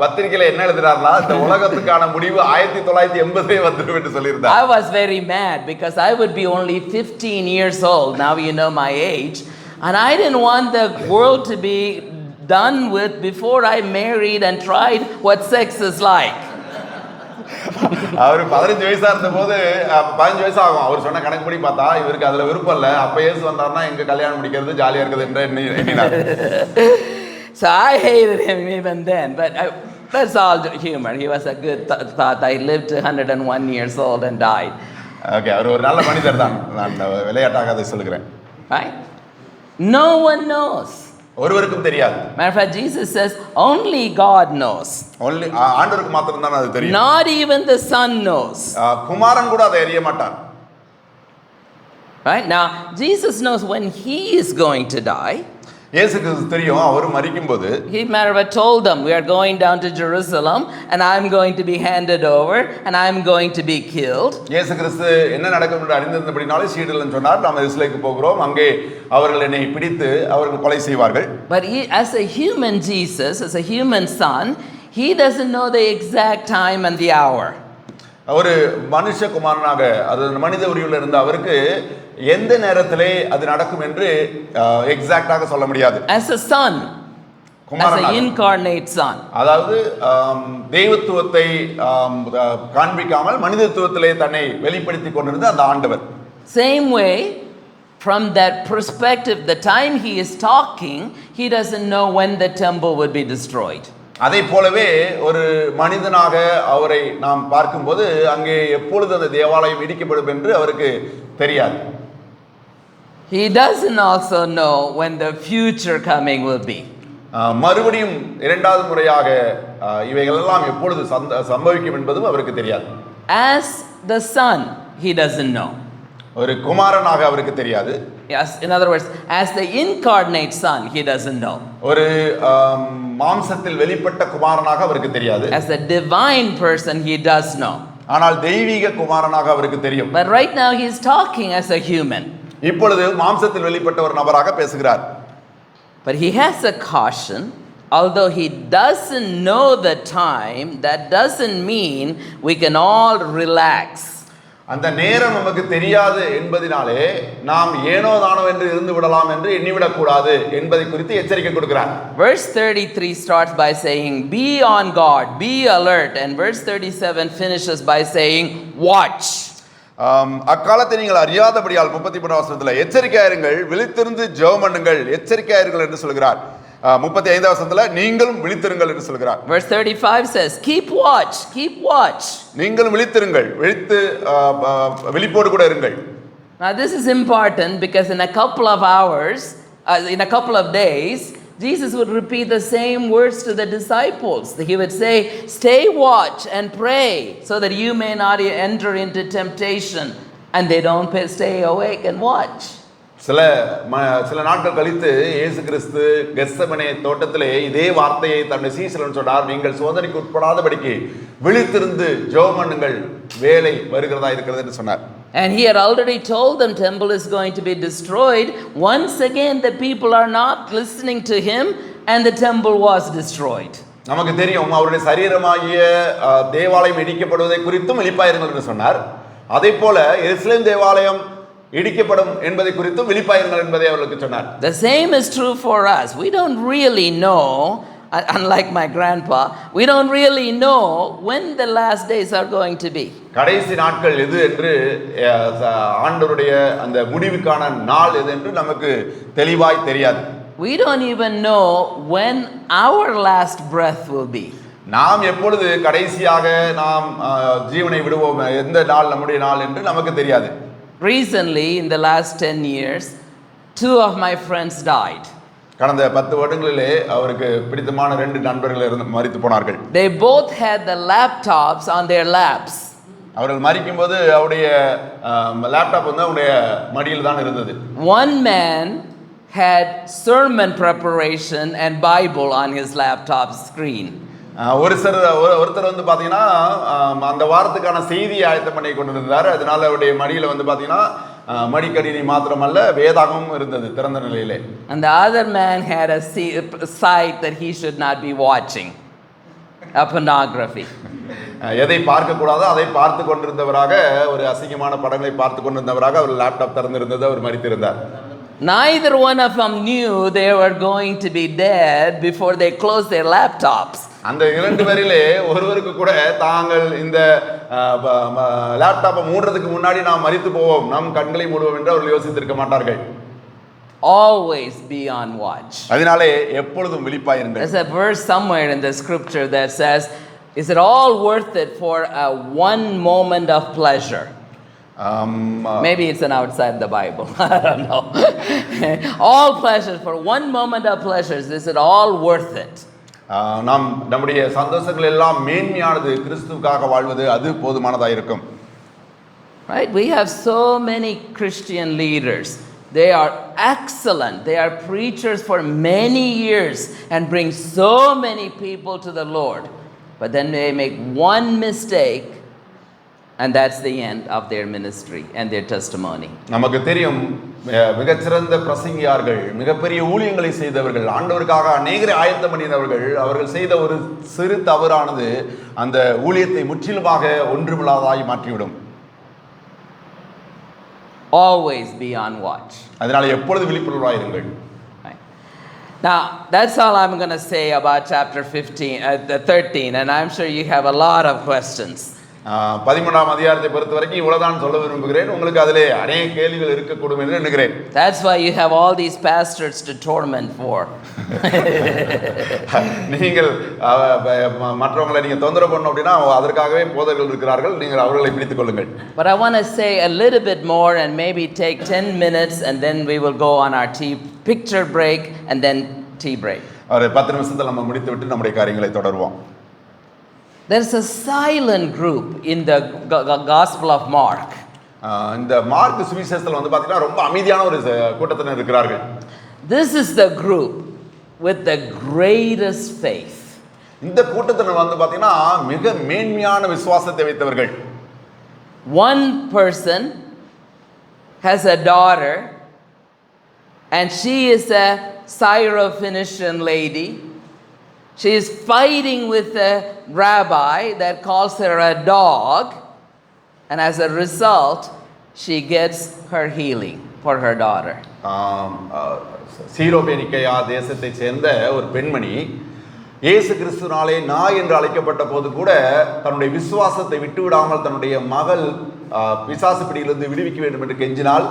பத்திரிகையில என்ன எழுதுறாருன்னா இந்த உலகத்துக்கான முடிவு 1980 வந்துடும் என்று சொல்லியிருந்தார். I was very mad because I would be only 15 years old. Now you know my age, and I didn't want the world to be done with before I married and tried what sex is like. அவர் 15 வயசா இருந்தபோது 15 வயசு ஆகும் அவர் சொன்ன கணக்குப்படி பார்த்தா இவருக்கு அதுல விருப்பம் இல்லை. அப்ப இயேசு வந்தாருன்னா எங்க கல்யாணம் முடிக்கிறது ஜாலியா இருக்குது என்று எண்ணினார். So I hated him even then, but that's all humor. He was a good thought. I lived to 101 years old and died. Okay, அவர் ஒரு நல்ல மனிதர் தான். நான் விளையாட்டாக அதை சொல்கிறேன். Right? No one knows. ஒருவருக்கும் தெரியாது. Matter of fact, Jesus says only God knows. Only ஆண்டவருக்கு மாத்திரம் தான் அது தெரியும். Not even the Son knows. குமாரன் கூட அதை அறிய மாட்டார். Right? Now, Jesus knows when he is going to die. இயேசுக்கு தெரியும் அவர் மரிக்கும்போது. He told them, we are going down to Jerusalem and I'm going to be handed over and I'm going to be killed. இயேசு கிறிஸ்து என்ன நடக்கும் என்று அறிந்திருந்தபடினாலே சீடர்கள் சொன்னார் நாம் எருசலேமுக்கு போகிறோம், அங்கே அவர்கள் என்னை பிடித்து அவர்கள் கொலை செய்வார்கள். But he, as a human Jesus, as a human son, he doesn't know the exact time and the hour. ஒரு மனுஷகுமாரனாக அது மனித உருவில் இருந்த அவருக்கு எந்த நேரத்திலே அது நடக்கும் என்று எக்ஸாக்ட்டாக சொல்ல முடியாது. As a son, as an incarnate son. அதாவது தெய்வத்துவத்தை காண்பிக்காமல் மனிதத்துவத்திலே தன்னை வெளிப்படுத்திக் கொண்டிருந்த அந்த ஆண்டவர். Same way, from that perspective, the time he is talking, he doesn't know when the temple would be destroyed. அதை போலவே ஒரு மனிதனாக அவரை நாம் பார்க்கும்போது அங்கே எப்பொழுது அந்த தேவாலயம் இடிக்கப்படும் என்று அவருக்கு தெரியாது. He doesn't also know when the future coming will be. மறுபடியும் இரண்டாவது முறையாக இவைகள் எல்லாம் எப்பொழுது சம்பவிக்கும் என்பதும் அவருக்கு தெரியாது. As the son, he doesn't know. ஒரு குமாரனாக அவருக்கு தெரியாது. Yes, in other words, as the incarnate son, he doesn't know. ஒரு மாம்சத்தில் வெளிப்பட்ட குமாரனாக அவருக்கு தெரியாது. As a divine person, he does know. ஆனால் தெய்வீக குமாரனாக அவருக்கு தெரியும். But right now he is talking as a human. இப்பொழுது மாம்சத்தில் வெளிப்பட்ட ஒரு நபராக பேசுகிறார். But he has a caution. Although he doesn't know the time, that doesn't mean we can all relax. அந்த நேரம் நமக்கு தெரியாது என்பதினாலே நாம் ஏனோ தானோ என்று இருந்து விடலாம் என்று எண்ணிவிடக் கூடாது என்பதை குறித்து எச்சரிக்கை கொடுக்கிறார். Verse 33 starts by saying be on guard, be alert, and verse 37 finishes by saying watch. அக்காலத்தை நீங்கள் அறியாதபடியால் 33 வசனத்தில் எச்சரிக்கையாயிருங்கள், விழித்திருந்து ஜெபம் பண்ணுங்கள், எச்சரிக்கையாயிருங்கள் என்று சொல்கிறார். 35 வசனத்துல நீங்களும் விழித்திருங்கள் என்று சொல்கிறார். Verse 35 says, keep watch, keep watch. நீங்களும் விழித்திருங்கள், விழிப்போடு கூட இருங்கள். Now this is important because in a couple of hours, in a couple of days, Jesus would repeat the same words to the disciples. He would say, stay watch and pray so that you may not enter into temptation. And they don't stay awake and watch. சில நாட்கள் கழித்து இயேசு கிறிஸ்து Gethsemane தோட்டத்திலே இதே வார்த்தையை தன்னுடைய சீஷர்களுக்கு சொன்னார். நீங்கள் சோதனைக்கு உட்படாதபடிக்கு விழித்திருந்து ஜெபம் பண்ணுங்கள், வேலை வருகிறதா இருக்கிறது என்று சொன்னார். And he had already told them temple is going to be destroyed. Once again the people are not listening to him and the temple was destroyed. நமக்கு தெரியும் அவருடைய சரீரமாகிய தேவாலயம் இடிக்கப்படுவதை குறித்தும் விழிப்பாயிருங்கள் என்று சொன்னார். அதேபோல எருசலேம் தேவாலயம் இடிக்கப்படும் என்பதை குறித்தும் விழிப்பாயிருங்கள் என்பதை அவர்களுக்கு சொன்னார். The same is true for us. We don't really know, unlike my grandpa, we don't really know when the last days are going to be. கடைசி நாட்கள் எது என்று ஆண்டவருடைய அந்த முடிவுக்கான நாள் எது என்று நமக்கு தெளிவாய் தெரியாது. We don't even know when our last breath will be. நாம் எப்பொழுது கடைசியாக நாம் ஜீவனை விடுவோம், எந்த நாள் நம்முடைய நாள் என்று நமக்கு தெரியாது. Recently, in the last 10 years, 2 of my friends died. கடந்த 10 வருடங்களிலே அவருக்கு பிடித்தமான 2 நண்பர்கள் மரித்து போனார்கள். They both had the laptops on their laps. அவர்கள் மரிக்கும்போது அவருடைய லேப்டாப் வந்து அவருடைய மடியில் தான் இருந்தது. One man had sermon preparation and Bible on his laptop screen. ஒருத்தர் வந்து பார்த்தீங்கன்னா அந்த வாரத்துக்கான செய்தியை ஆயத்தம் பண்ணி கொண்டிருந்தார். அதனால அவருடைய மடியில் வந்து பார்த்தீங்கன்னா மடிக்கணினி மாத்திரமல்ல வேதாகமும் இருந்தது திறந்த நிலையிலே. And the other man had a site that he should not be watching, a pornography. எதை பார்க்க கூடாதோ அதை பார்த்து கொண்டிருந்தவராக, ஒரு அசிங்கமான படங்களை பார்த்து கொண்டிருந்தவராக அவர் லேப்டாப் திறந்திருந்தது, அவர் மரித்திருந்தார். Neither one of them knew they were going to be dead before they closed their laptops. அந்த 2 பேரிலே ஒருவருக்கு கூட தாங்கள் இந்த லேப்டாப்பை மூடுறதுக்கு முன்னாடி நாம் மரித்து போவோம், நம் கண்களை மூடுவோம் என்று அவர்கள் யோசித்திருக்க மாட்டார்கள். Always be on watch. அதனாலே எப்பொழுதும் விழிப்பாயிருங்கள். There's a verse somewhere in the scripture that says, is it all worth it for a one moment of pleasure? Maybe it's an outside the Bible. I don't know. All pleasures, for one moment of pleasures, is it all worth it? நாம் நம்முடைய சந்தோஷங்கள் எல்லாம் மேன்மையானது, கிறிஸ்துவுக்காக வாழ்வது அது போதுமானதாக இருக்கும். Right? We have so many Christian leaders. They are excellent. They are preachers for many years and bring so many people to the Lord. But then they make one mistake and that's the end of their ministry and their testimony. நமக்கு தெரியும் மிகச்சிறந்த பிரசங்கியார்கள், மிகப்பெரிய ஊழியங்களை செய்தவர்கள், ஆண்டவருக்காக அநேகரை ஆயத்தம் பண்ணினவர்கள், அவர்கள் செய்த ஒரு சிறு தவறானது அந்த ஊழியத்தை முற்றிலுமாக ஒன்றுமில்லாததாய் மாற்றிவிடும். Always be on watch. அதனால எப்பொழுது விழிப்புணர்வாக இருங்கள். Now, that's all I'm going to say about chapter 13, and I'm sure you have a lot of questions. 13ஆம் அதிகாரத்தை பொறுத்த வரைக்கும் இவ்வளவுதான் சொல்ல விரும்புகிறேன். உங்களுக்கு அதிலே அநேக கேள்விகள் இருக்கக்கூடும் என்று நினைக்கிறேன். That's why you have all these pastors to torment for. நீங்கள் மற்றவங்களை நீங்க தொந்தரவு பண்ணணும் அப்படின்னா அதற்காகவே போதகர்கள் இருக்கிறார்கள், நீங்கள் அவர்களை பிடித்துக் கொள்ளுங்கள். But I want to say a little bit more and maybe take 10 minutes and then we will go on our picture break and then tea break. ஒரு 10 நிமிஷத்துல நம்ம முடித்துவிட்டு நம்முடைய காரியங்களை தொடருவோம். There's a silent group in the Gospel of Mark. இந்த mark சுவிசேஷத்துல வந்து பாத்தீங்கன்னா ரொம்ப அமைதியான ஒரு கூட்டத்தினர் இருக்கிறார்கள். This is the group with the greatest faith. இந்த கூட்டத்தினர் வந்து பாத்தீங்கன்னா மிக மேன்மையான விசுவாசத்தை வைத்தவர்கள். One person has a daughter and she is a Syrophoenician lady. She is fighting with a rabbi that calls her a dog, and as a result, she gets her healing for her daughter. சீரோபேனிக்கையா தேசத்தை சேர்ந்த ஒரு பெண்மணி இயேசு கிறிஸ்துவினாலே நாய் என்று அழைக்கப்பட்ட போது கூட தன்னுடைய விசுவாசத்தை விட்டுவிடாமல் தன்னுடைய மகள் பிசாசு பிடியிலிருந்து விடுவிக்க வேண்டும் என்று கெஞ்சினாள்.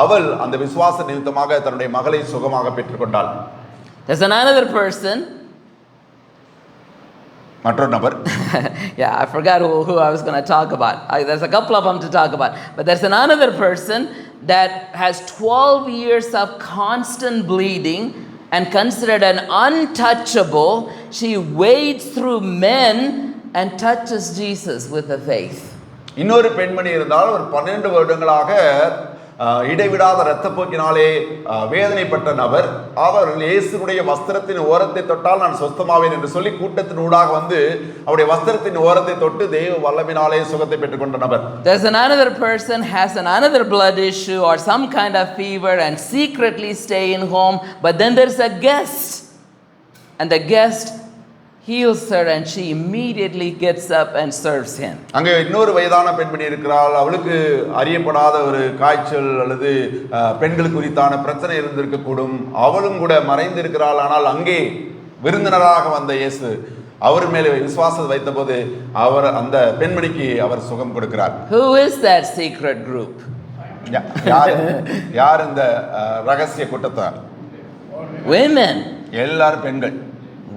அவள் அந்த விசுவாச நிமித்தமாக தன்னுடைய மகளை சுகமாக பெற்றுக்கொண்டாள். There's another person. மற்றொரு நபர். Yeah, I forgot who I was going to talk about. There's a couple of them to talk about. But there's another person that has 12 years of constant bleeding and considered an untouchable. She wades through men and touches Jesus with her faith. இன்னொரு பெண்மணி இருந்தால் ஒரு 12 வருடங்களாக இடைவிடாத இரத்தப்போக்கினாலே வேதனைப்பட்ட நபர். அவர் இயேசுவுடைய வஸ்திரத்தின் ஓரத்தை தொட்டால் நான் சொஸ்தமாவேன் என்று சொல்லி கூட்டத்தின் ஊடாக வந்து அவருடைய வஸ்திரத்தின் ஓரத்தை தொட்டு தேவ வல்லமையினாலே சுகத்தை பெற்றுக்கொண்ட நபர். There's another person has another blood issue or some kind of fever and secretly stay in home, but then there's a guest and the guest heals her and she immediately gets up and serves him. அங்கே இன்னொரு வயதான பெண்மணி இருக்கிறாள். அவளுக்கு அறியப்படாத ஒரு காய்ச்சல் அல்லது பெண்களுக்கு குறித்தான பிரச்சனை இருந்திருக்க கூடும். அவளும் கூட மறைந்து இருக்கிறாள். ஆனால் அங்கே விருந்தினராக வந்த இயேசு அவர் மேலே விசுவாசம் வைத்தபோது அவர் அந்த பெண்மணிக்கு அவர் சுகம் கொடுக்கிறார். Who is that secret group? யார் இந்த ரகசிய கூட்டத்தார்? Women. எல்லாரும் பெண்கள்.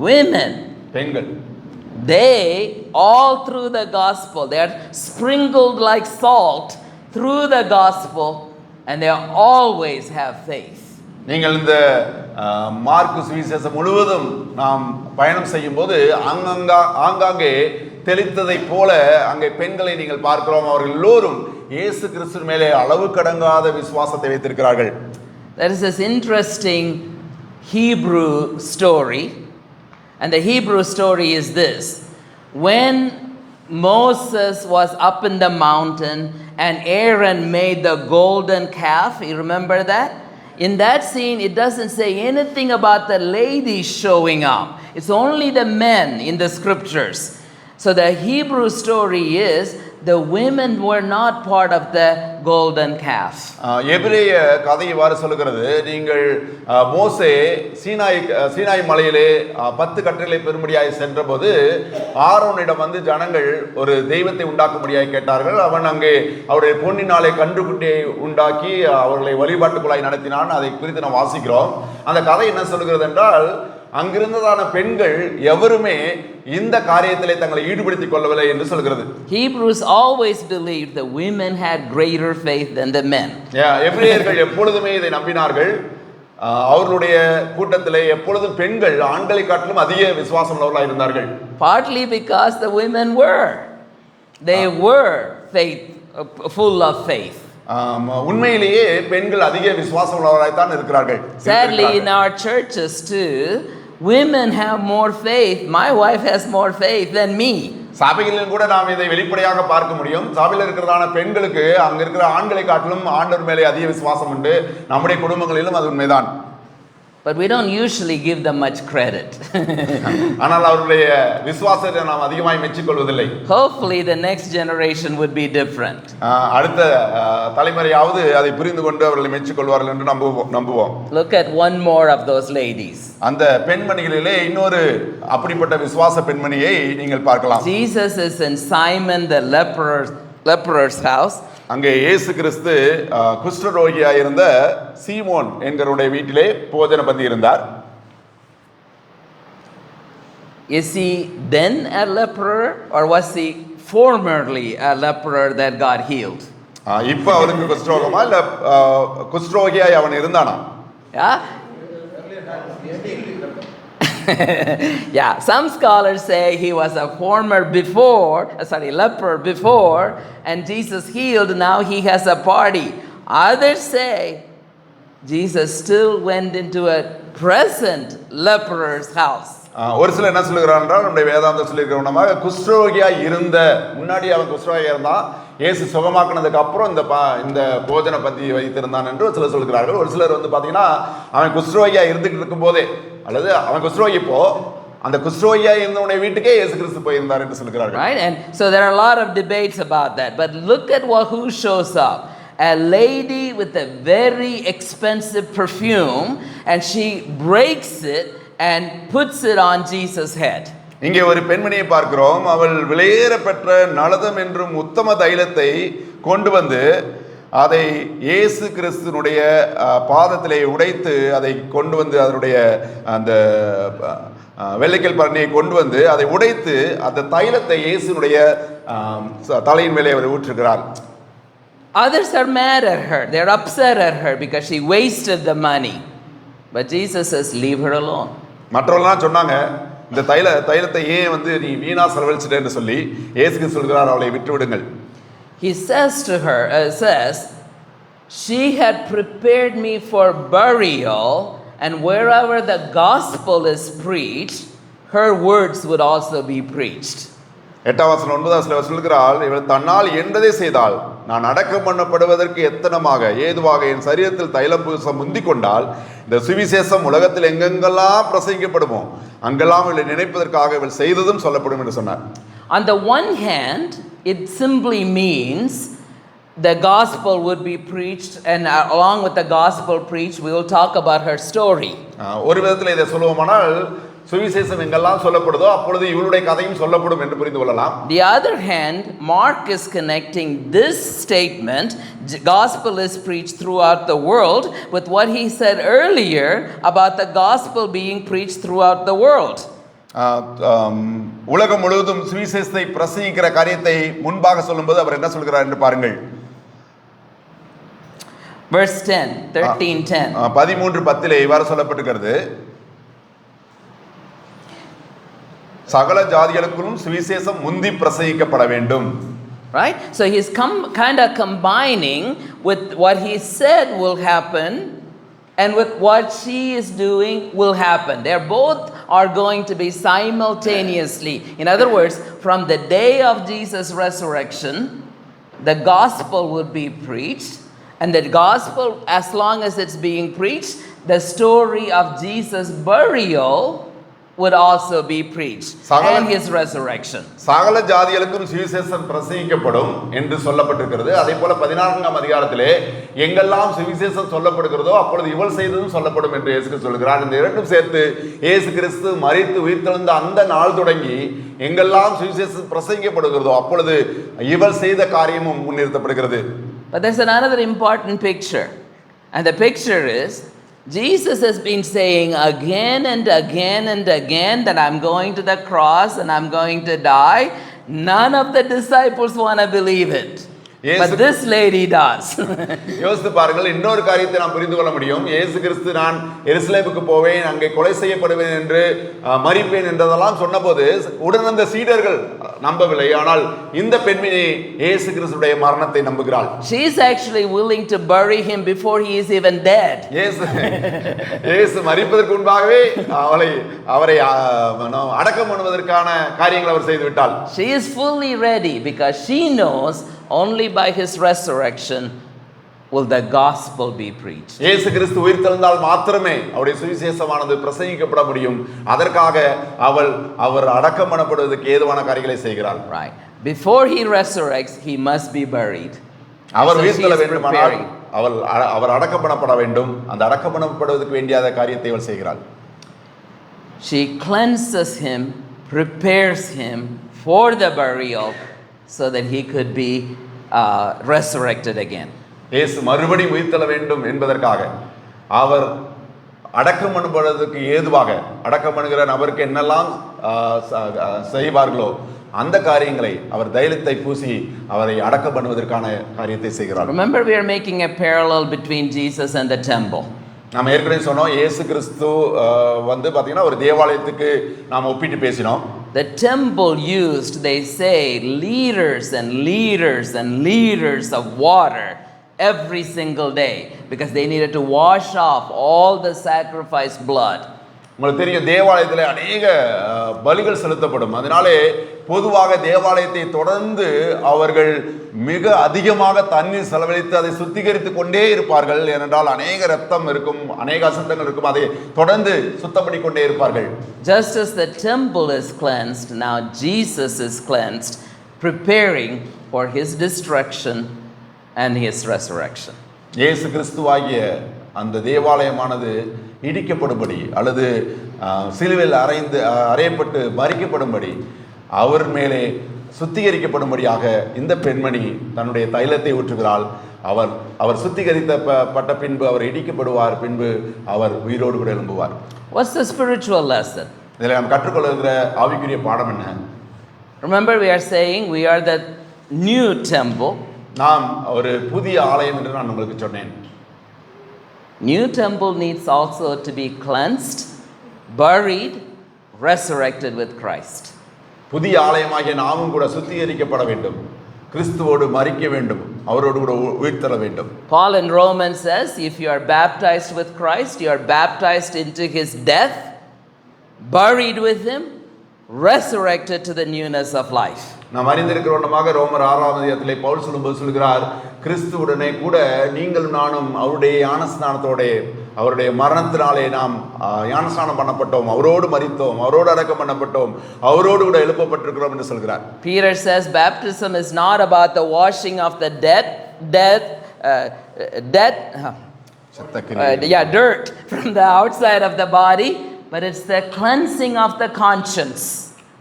Women. பெண்கள். They all through the gospel, they are sprinkled like salt through the gospel and they always have faith. நீங்கள் இந்த மார்க்கு சுவிசேஷம் முழுவதும் நாம் பயணம் செய்யும் போது ஆங்காங்கே தெளித்ததை போல அங்கே பெண்களை நீங்கள் பார்க்கிறோம். அவர்கள் எல்லோரும் இயேசு கிறிஸ்து மேலே அளவு கடங்காத விசுவாசத்தை வைத்திருக்கிறார்கள். There is this interesting Hebrew story. And the Hebrew story is this. When Moses was up in the mountain and Aaron made the golden calf, you remember that? In that scene, it doesn't say anything about the ladies showing up. It's only the men in the scriptures. So the Hebrew story is the women were not part of the golden calf. எபிரேய கதை இவ்வாறு சொல்லுகிறது. நீங்கள் மோசே சீனாய் மலையிலே 10 கட்டளைகளை பெறும்படியாய் சென்றபோது ஆரோனிடம் வந்து ஜனங்கள் ஒரு தெய்வத்தை உண்டாக்கும்படியாய் கேட்டார்கள். அவன் அங்கே அவருடைய பொன்னினாலே கன்றுக்குட்டியை உண்டாக்கி அவர்களை வழிபாட்டுக்குள்ளாய் நடத்தினான். அதை குறித்து நாம் வாசிக்கிறோம். அந்த கதை என்ன சொல்லுகிறது என்றால் அங்கிருந்ததான பெண்கள் எவருமே இந்த காரியத்திலே தங்களை ஈடுபடுத்திக் கொள்ளவில்லை என்று சொல்கிறது. Hebrews always believed the women had greater faith than the men. எபிரேயர்கள் எப்பொழுதுமே இதை நம்பினார்கள். அவர்களுடைய கூட்டத்திலே எப்பொழுதும் பெண்கள் ஆண்களை காட்டிலும் அதிக விசுவாசம் உள்ளவர்களாக இருந்தார்கள். Partly because the women they were faith full of faith. உண்மையிலேயே பெண்கள் அதிக விசுவாசம் உள்ளவர்களாக தான் இருக்கிறார்கள். Sadly in our churches too, women have more faith. My wife has more faith than me. சபைகளிலும் கூட நாம் இதை வெளிப்படையாக பார்க்க முடியும். சபையில் இருக்கிறதான பெண்களுக்கு அங்க இருக்கிற ஆண்களை காட்டிலும் ஆண்டவர் மேலே அதிக விசுவாசம் உண்டு. நம்முடைய குடும்பங்களிலும் அது உண்மைதான். But we don't usually give them much credit. ஆனால் அவர்களுடைய விசுவாசத்தை நாம் அதிகமாய் மெச்சிக்கொள்வதில்லை. Hopefully the next generation would be different. அடுத்த தலைமுறையாவது அதை புரிந்து கொண்டு அவர்களை மெச்சிக்கொள்வார்கள் என்று நம்புவோம். Look at one more of those ladies. அந்த பெண்மணிகளிலே இன்னொரு அப்படிப்பட்ட விசுவாச பெண்மணியை நீங்கள் பார்க்கலாம். Jesus is in Simon the leper's house. அங்கே இயேசு கிறிஸ்து குஷ்டரோகியாய் இருந்த சீமோன் என்கிறவருடைய வீட்டிலே போஜன பந்தி இருந்தார். Is he then a leper or was he formerly a leper that God healed? இப்ப அவருக்கு குஷ்டரோகமா இல்ல குஷ்டரோகியாய் அவன் இருந்தானா? Yeah. Yeah, some scholars say he was a leper before, and Jesus healed, now he has a party. Others say Jesus still went into a present leper's house. ஒரு சில என்ன சொல்லுகிறார் என்றால் நம்முடைய வேதாந்தம் சொல்லியிருக்கிறோம் குஷ்டரோகியாய் இருந்த முன்னாடி அவன் குஷ்டரோகியா இருந்தான், இயேசு சுகமாக்குனதுக்கு அப்புறம் இந்த போஜன பந்தி வைத்திருந்தான் என்று ஒரு சிலர் சொல்கிறார்கள். ஒரு சிலர் வந்து பார்த்தீங்கன்னா அவன் குஷ்டரோகியா இருந்துகிட்டு இருக்கும் போதே அல்லது அவன் குஷ்டரோகி இப்போ அந்த குஷ்டரோகியா இருந்தவனுடைய வீட்டுக்கே இயேசு கிறிஸ்து போயிருந்தார் என்று சொல்கிறார்கள். Right, and so there are a lot of debates about that. But look at who shows up. A lady with a very expensive perfume, and she breaks it and puts it on Jesus' head. இங்கே ஒரு பெண்மணியை பார்க்கிறோம். அவள் விலையேற பெற்ற நலதம் என்றும் உத்தம தைலத்தை கொண்டு வந்து அதை இயேசு கிறிஸ்துனுடைய பாதத்திலே உடைத்து அதை கொண்டு வந்து அதனுடைய அந்த வெள்ளைக்கல் பரணியை கொண்டு வந்து அதை உடைத்து அந்த தைலத்தை இயேசுனுடைய தலையின் மேலே அவர் ஊற்றுகிறார். Others are mad at her. They're upset at her because she wasted the money. But Jesus says, leave her alone. மற்றவர்கள்லாம் சொன்னாங்க, இந்த தைலத்தை ஏன் வந்து நீ வீணா செலவழிச்சிட்டேன்னு சொல்லி இயேசு சொல்கிறார், அவளை விட்டு விடுங்கள். He says to her, she had prepared me for burial, and wherever the gospel is preached, her words would also be preached. 8 வசனம் 9 சொல்கிறாள், இவள் தன்னால் என்றதை செய்தால் நான் அடக்கம் பண்ணப்படுவதற்கு எத்தனமாக ஏதுவாக என் சரீரத்தில் தைலம் பூச முந்திக் கொண்டால் இந்த சுவிசேஷம் உலகத்தில் எங்கெங்கெல்லாம் பிரசங்கிக்கப்படுமோ அங்கெல்லாம் இவளை நினைப்பதற்காக இவள் செய்ததும் சொல்லப்படும் என்று சொன்னார். On the one hand, it simply means the gospel would be preached, and along with the gospel preached, we will talk about her story. ஒரு விதத்தில் இதை சொல்லுவோமானால் சுவிசேஷம் எங்கெல்லாம் சொல்லப்படுதோ அப்பொழுது இவளுடைய கதையும் சொல்லப்படும் என்று புரிந்து கொள்ளலாம். The other hand, Mark is connecting this statement, gospel is preached throughout the world, with what he said earlier about the gospel being preached throughout the world. உலகம் முழுவதும் சுவிசேஷத்தை பிரசங்கிக்கிற காரியத்தை முன்பாக சொல்லும்போது அவர் என்ன சொல்கிறார் என்று பாருங்கள். Verse 10, 13:10. 13:10 இவ்வாறு சொல்லப்பட்டிருக்கிறது, சகல ஜாதிகளுக்கும் சுவிசேஷம் முந்தி பிரசங்கிக்கப்பட வேண்டும். Right? So he's kind of combining with what he said will happen and with what she is doing will happen. They're both are going to be simultaneously. In other words, from the day of Jesus' resurrection, the gospel would be preached, and the gospel, as long as it's being preached, the story of Jesus' burial would also be preached and his resurrection. சகல ஜாதிகளுக்கும் சுவிசேஷம் பிரசங்கிக்கப்படும் என்று சொல்லப்பட்டிருக்கிறது. அதே போல 14ஆம் அதிகாரத்திலே எங்கெல்லாம் சுவிசேஷம் சொல்லப்படுகிறதோ அப்பொழுது இவள் செய்ததும் சொல்லப்படும் என்று இயேசு சொல்கிறார். இந்த இரண்டும் சேர்த்து இயேசு கிறிஸ்து மரித்து உயிர்த்தெழுந்த அந்த நாள் தொடங்கி எங்கெல்லாம் சுவிசேஷம் பிரசங்கிக்கப்படுகிறதோ அப்பொழுது இவள் செய்த காரியமும் முன்னிறுத்தப்படுகிறது. But there's another important picture, and the picture is Jesus has been saying again and again and again that I'm going to the cross and I'm going to die. None of the disciples want to believe it. But this lady does. யோசித்து பாருங்கள், இன்னொரு காரியத்தை நாம் புரிந்து கொள்ள முடியும். இயேசு கிறிஸ்து நான் எருசலேமுக்கு போவேன், அங்கே கொலை செய்யப்படுவேன் என்று மரிப்பேன் என்றதெல்லாம் சொன்னபோது உடன் அந்த சீடர்கள் நம்பவில்லை. ஆனால் இந்த பெண்மணி இயேசு கிறிஸ்துடைய மரணத்தை நம்புகிறாள். She is actually willing to bury him before he is even dead. இயேசு மரிப்பதற்கு முன்பாகவே அவரை அடக்கம் பண்ணுவதற்கான காரியங்களை அவர் செய்து விட்டாள். She is fully ready because she knows only by his resurrection will the gospel be preached. இயேசு கிறிஸ்து உயிர்த்தெழுந்தால் மாத்திரமே அவருடைய சுவிசேஷமானது பிரசங்கிக்கப்பட முடியும். அதற்காக அவர் அடக்கம் பண்ணப்படுவதற்கு ஏதுவான காரியங்களை செய்கிறார். Right. Before he resurrects, he must be buried. அவர் உயிர்த்தெழ வேண்டுமானால் அவர் அடக்கம் பண்ணப்பட வேண்டும். அந்த அடக்கம் பண்ணப்படுவதற்கு வேண்டிய காரியத்தை அவள் செய்கிறாள். She cleanses him, prepares him for the burial so that he could be resurrected again. இயேசு மறுபடியும் உயிர்த்தெழ வேண்டும் என்பதற்காக அவர் அடக்கம் பண்ணப்படுவதற்கு ஏதுவாக அடக்கம் பண்ணுகிற நபருக்கு என்னெல்லாம் செய்வார்களோ அந்த காரியங்களை அவர் தைலத்தை பூசி அவரை அடக்கம் பண்ணுவதற்கான காரியத்தை செய்கிறார். Remember, we are making a parallel between Jesus and the temple. நாம் ஏற்கனவே சொன்னோம், இயேசு கிறிஸ்து வந்து பார்த்தீங்கன்னா ஒரு தேவாலயத்துக்கு நாம் ஒப்பிட்டு பேசினோம். The temple used, they say, liters and liters and liters of water every single day because they needed to wash off all the sacrificed blood. உங்களுக்கு தெரியும், தேவாலயத்தில் அநேக பலிகள் செலுத்தப்படும். அதனாலே பொதுவாக தேவாலயத்தை தொடர்ந்து அவர்கள் மிக அதிகமாக தண்ணீர் செலவழித்து அதை சுத்திகரித்து கொண்டே இருப்பார்கள். ஏனென்றால் அநேக ரத்தம் இருக்கும், அநேக அசுத்தங்கள் இருக்கும், அதை தொடர்ந்து சுத்தம் பண்ணி கொண்டே இருப்பார்கள். Just as the temple is cleansed, now Jesus is cleansed, preparing for his destruction and his resurrection. இயேசு கிறிஸ்துவாகிய அந்த தேவாலயமானது இடிக்கப்படும்படி அல்லது சிலுவையில் அறையப்பட்டு மரிக்கப்படும்படி அவர் மேலே சுத்திகரிக்கப்படும்படியாக இந்த பெண்மணி தன்னுடைய தைலத்தை ஊற்றுகிறாள். அவர் சுத்திகரிக்கப்பட்ட பின்பு அவர் இடிக்கப்படுவார், பின்பு அவர் உயிரோடு கூட எழும்புவார். What's the spiritual lesson? இதில் நாம் கற்றுக்கொள்கிற ஆவிக்குரிய பாடம் என்ன? Remember, we are saying we are the new temple. நாம் ஒரு புதிய ஆலயம் என்று நான் உங்களுக்கு சொன்னேன். New temple needs also to be cleansed, buried, resurrected with Christ. புதிய ஆலயமாகிய நாமும் கூட சுத்திகரிக்கப்பட வேண்டும், கிறிஸ்துவோடு மரிக்க வேண்டும், அவரோடு கூட உயிர்த்தெழ வேண்டும். Paul in Romans says, if you are baptized with Christ, you are baptized into his death, buried with him, resurrected to the newness of life. நாம் அறிந்திருக்கிறோமாக ரோமர் 6ஆம் அதிகாரத்திலே பவுல் சொல்லும்போது சொல்கிறார், கிறிஸ்துவுடனே கூட நீங்களும் நானும் அவருடைய ஞானஸ்நானத்தோட அவருடைய மரணத்தினாலே நாம் ஞானஸ்நானம் பண்ணப்பட்டோம், அவரோடு மரித்தோம், அவரோடு அடக்கம் பண்ணப்பட்டோம், அவரோடு கூட எழுப்பப்பட்டிருக்கிறோம் என்று சொல்கிறார். Peter says baptism is not about the washing of the dirt from the outside of the body, but it's the cleansing of the conscience.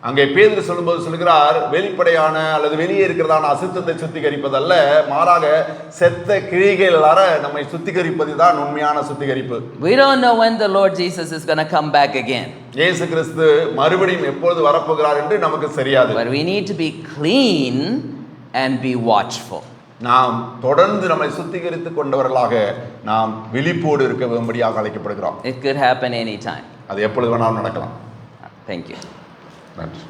அங்கே பேதுரு சொல்லும்போது சொல்கிறார், வெளிப்படையான அல்லது வெளியே இருக்கிறதான அசுத்தத்தை சுத்திகரிப்பதல்ல, மாறாக செத்த கிரியைகளால நம்மை சுத்திகரிப்பது தான் உண்மையான சுத்திகரிப்பு. We don't know when the Lord Jesus is going to come back again. இயேசு கிறிஸ்து மறுபடியும் எப்பொழுது வரப்போகிறார் என்று நமக்கு தெரியாது. But we need to be clean and be watchful. நாம் தொடர்ந்து நம்மை சுத்திகரித்துக் கொண்டவர்களாக நாம் விழிப்போடு இருக்கும்படியாக அழைக்கப்படுகிறோம். It could happen anytime. அது எப்பொழுது வேணாலும் நடக்கலாம். Thank you. Thanks.